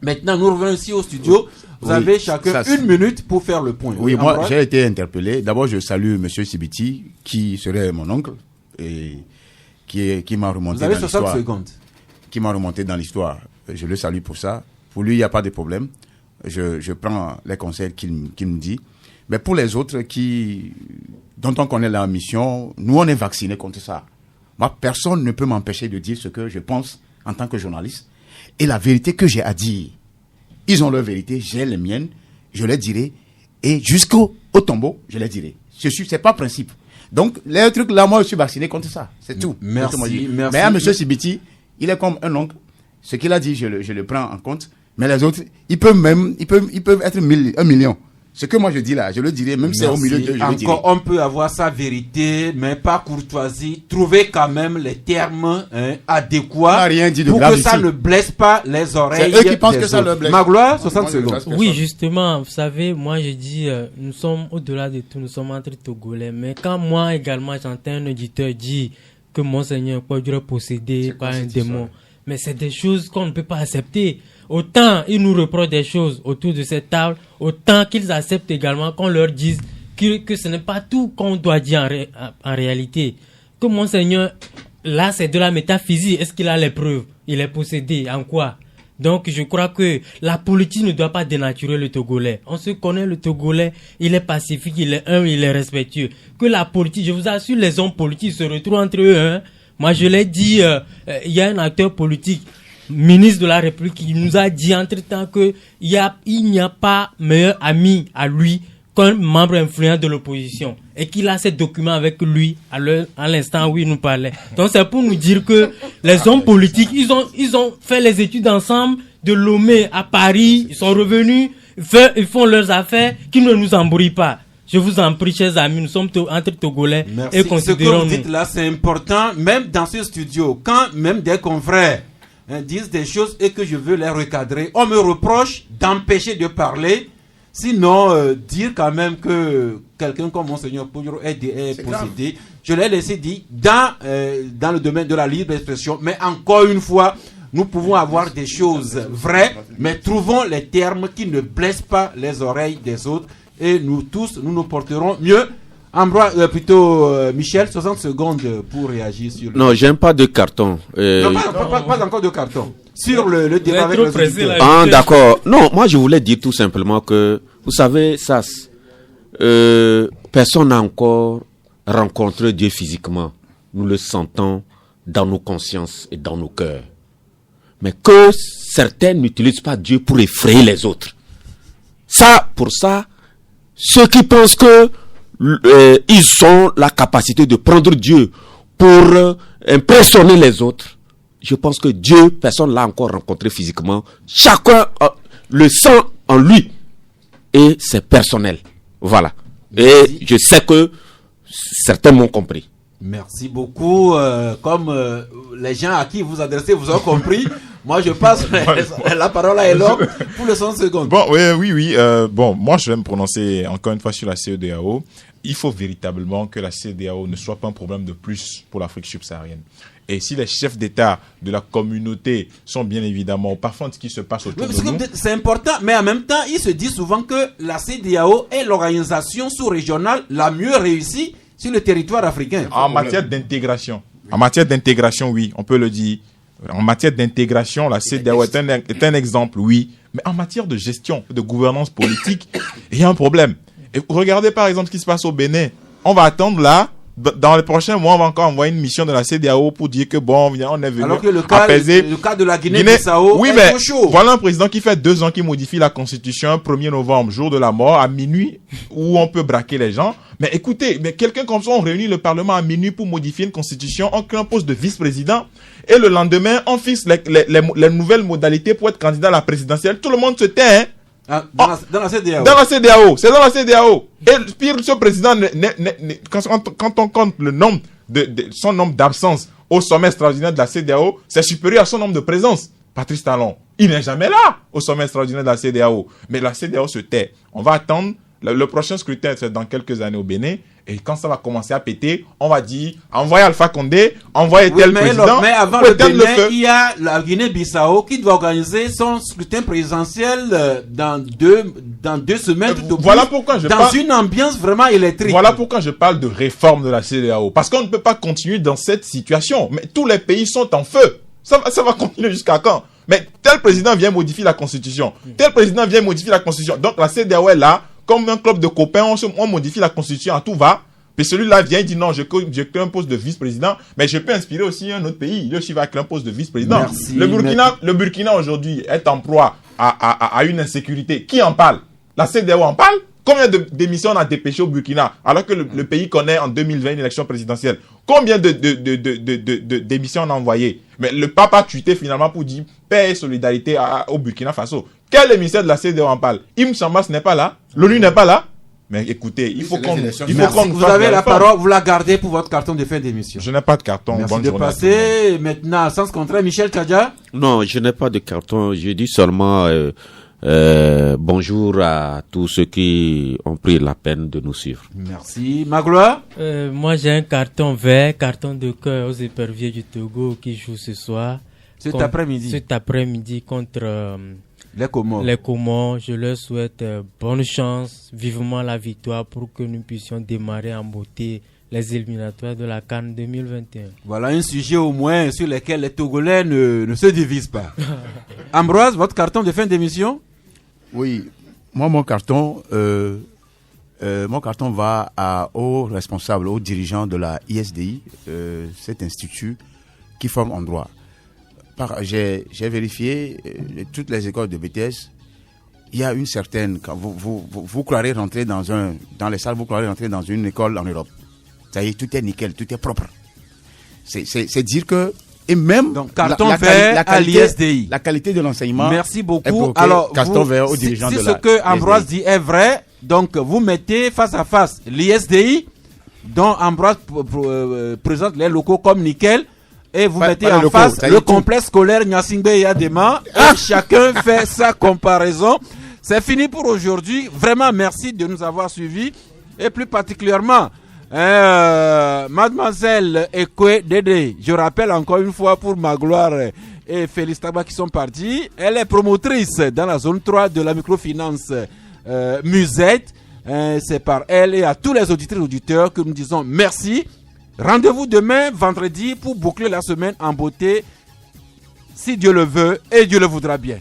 Maintenant, nous revenons ici au studio. Vous avez chacun une minute pour faire le point. Oui, moi, j'ai été interpellé. D'abord, je salue M. Sibiti, qui serait mon oncle, et qui m'a remonté dans l'histoire. Vous avez 60 secondes. Qui m'a remonté dans l'histoire. Je le salue pour ça. Pour lui, il n'y a pas de problème. Je prends les conseils qu'il me dit. Mais pour les autres dont on connaît la mission, nous, on est vaccinés contre ça. Moi, personne ne peut m'empêcher de dire ce que je pense en tant que journaliste. Et la vérité que j'ai à dire, ils ont leur vérité, j'ai les miennes, je les dirai. et jusqu'au tombeau, je les dirai. C'est pas principe. Donc, les trucs là, moi, je suis vacciné contre ça. C'est tout. Merci. Mais à M. Sibiti, il est comme un oncle. Ce qu'il a dit, je le prends en compte. Mais les autres, ils peuvent être 1 million. Ce que moi je dis là, je le dirai, même si c'est au milieu de... Encore, on peut avoir sa vérité, mais pas courtoisie. Trouver quand même les termes adéquats rien dit de pour grave que ça ici. ne blesse pas les oreilles. C'est eux qui pensent que ça leur blesse. Magloire, 60 secondes. Oui, justement, vous savez, moi je dis, nous sommes au-delà de tout, nous sommes entre Togolais. Mais quand moi également j'entends un auditeur dire que Monseigneur Kouadrao est possédé par un démon, mais c'est des choses qu'on ne peut pas accepter. Autant ils nous reprochent des choses autour de cette table, autant qu'ils acceptent également qu'on leur dise que ce n'est pas tout qu'on doit dire en réalité. Que Monseigneur, là c'est de la métaphysique, est-ce qu'il a les preuves? Il est possédé, en quoi? Donc je crois que la politique ne doit pas dénaturer le Togolais. On se connaît, le Togolais, il est pacifique, il est humble, il est respectueux. Que la politique, je vous assure, les hommes politiques se retrouvent entre eux. Hein. Moi je l'ai dit, il y a un acteur politique, ministre de la République, qui nous a dit entre-temps que il n'y a pas meilleur ami à lui qu'un membre influent de l'opposition et qu'il a ces documents avec lui à l'instant où il nous parlait. Donc c'est pour nous dire que les hommes politiques, ils ont fait les études ensemble de Lomé à Paris, ils sont revenus, ils font leurs affaires, qu'ils ne nous embrouillent pas. Je vous en prie, chers amis, nous sommes entre Togolais. Merci. Et considérons-nous. Ce que vous dites là, c'est important, même dans ce studio, quand même des confrères disent des choses et que je veux les recadrer, on me reproche d'empêcher de parler, sinon dire quand même que quelqu'un comme Monseigneur Kouadrao est possédé. Je l'ai laissé dire dans le domaine de la libre expression, mais encore une fois, nous pouvons avoir des choses vraies, mais trouvons les termes qui ne blessent pas les oreilles des autres et nous tous, nous nous porterons mieux. Michel, 60 secondes pour réagir sur le... Non, j'aime pas de carton. Non, pas encore de carton. Sur le débat avec les auditeurs. Ah, d'accord. Non, moi je voulais dire tout simplement que, vous savez, personne n'a encore rencontré Dieu physiquement. Nous le sentons dans nos consciences et dans nos cœurs. Mais que certains n'utilisent pas Dieu pour effrayer les autres. Pour ça, ceux qui pensent que ils ont la capacité de prendre Dieu pour impressionner les autres. Je pense que Dieu, personne l'a encore rencontré physiquement. Chacun le sent en lui et c'est personnel. Voilà. Et je sais que certains m'ont compris. Merci beaucoup. Comme les gens à qui vous adressez vous ont compris, moi je passe la parole à Elon pour le 100 secondes. Bon, oui. Bon, moi je vais me prononcer encore une fois sur la CEDEAO. Il faut véritablement que la CEDEAO ne soit pas un problème de plus pour l'Afrique subsaharienne. Et si les chefs d'État de la communauté sont bien évidemment au parfum de ce qui se passe autour de nous... C'est important, mais en même temps, ils se disent souvent que la CEDEAO est l'organisation sous-régionale la mieux réussie sur le territoire africain. En matière d'intégration. En matière d'intégration, oui, on peut le dire. En matière d'intégration, la CEDEAO est un exemple, oui. Mais en matière de gestion, de gouvernance politique, il y a un problème. Et regardez par exemple ce qui se passe au Bénin. On va attendre là, dans les prochains mois, on va encore envoyer une mission de la CEDEAO pour dire que bon, on est venu apaiser. Le cas de la Guinée-Bissau oui, est mais trop chaud. Voilà un président qui fait 2 ans qui modifie la constitution 1er novembre, jour de la mort, à minuit, où on peut braquer les gens. Mais écoutez, quelqu'un comme ça, on réunit le Parlement à minuit pour modifier une constitution, on crée un poste de vice-président, et le lendemain, on fixe les nouvelles modalités pour être candidat à la présidentielle. Tout le monde se tait, hein. Dans la CEDEAO. Dans la CEDEAO, c'est dans la CEDEAO. Et pire, ce président, quand on compte le nombre son nombre d'absences au sommet extraordinaire de la CEDEAO, c'est supérieur à son nombre de présences. Patrice Talon, il n'est jamais là au sommet extraordinaire de la CEDEAO. Mais la CEDEAO se tait. On va attendre. Le prochain scrutin, c'est dans quelques années au Bénin. Et quand ça va commencer à péter, on va dire, envoyez Alpha Condé, envoyez tel président. Mais avant le Bénin, il y a la Guinée-Bissau qui doit organiser son scrutin présidentiel dans deux semaines. Voilà pourquoi je parle. Dans une ambiance vraiment électrique. Voilà pourquoi je parle de réforme de la CEDEAO. Parce qu'on ne peut pas continuer dans cette situation. Mais tous les pays sont en feu. Ça va continuer jusqu'à quand? Mais tel président vient modifier la constitution. Tel président vient modifier la constitution. Donc la CEDEAO est là. Comme un club de copains, on modifie la constitution à tout va. Puis celui-là vient et dit non, je crée un poste de vice-président, mais je peux inspirer aussi un autre pays. Lui aussi va créer un poste de vice-président. Merci, le Burkina aujourd'hui est en proie à une insécurité. Qui en parle? La CEDEAO en parle? Combien de démissions on a dépêché au Burkina alors que le pays connaît en 2020 une élection présidentielle? Combien de démissions on a envoyé? Mais le pape a tweeté finalement pour dire paix et solidarité au Burkina Faso. Quel émissaire de la CEDEAO en parle? Im Chambas n'est pas là, l'ONU n'est pas là. Mais écoutez, il faut qu'on vous avez la parole, vous la gardez pour votre carton de fin d'émission. Je n'ai pas de carton. Merci de passer maintenant, sans contraire, Michel Tchadja. Non, je n'ai pas de carton. Je dis seulement bonjour à tous ceux qui ont pris la peine de nous suivre. Merci. Magloire? Moi, j'ai un carton vert, carton de cœur aux éperviers du Togo qui jouent ce soir. Cet après-midi contre les Comores. Je leur souhaite bonne chance, vivement la victoire pour que nous puissions démarrer en beauté les éliminatoires de la CAN 2021. Voilà un sujet au moins sur lequel les Togolais ne se divisent pas. Ambroise, votre carton de fin d'émission? Oui, moi mon carton va aux responsables, aux dirigeants de la ISDI, cet institut qui forme en droit. J'ai vérifié toutes les écoles de BTS. Il y a une certaine, quand vous croirez rentrer dans les salles, vous croirez rentrer dans une école en Europe. Ça y est, tout est nickel, tout est propre. C'est dire que, et même donc, carton vert à l'ISDI. La qualité de l'enseignement. Merci beaucoup. Alors, carton vert aux dirigeants de la si ce que Ambroise dit est vrai, donc vous mettez face à face l'ISDI, dont Ambroise présente les locaux comme nickel. Et vous mettez en face le complexe scolaire Nyasingbe et Yadema. Et chacun fait sa comparaison. C'est fini pour aujourd'hui. Vraiment, merci de nous avoir suivis. Et plus particulièrement, Mademoiselle Ekwe Dede. Je rappelle encore une fois pour Magloire et Félix Taba qui sont partis. Elle est promotrice dans la zone 3 de la microfinance Musette. C'est par elle et à tous les auditeurs et auditeurs que nous disons merci. Rendez-vous demain, vendredi, pour boucler la semaine en beauté, si Dieu le veut et Dieu le voudra bien.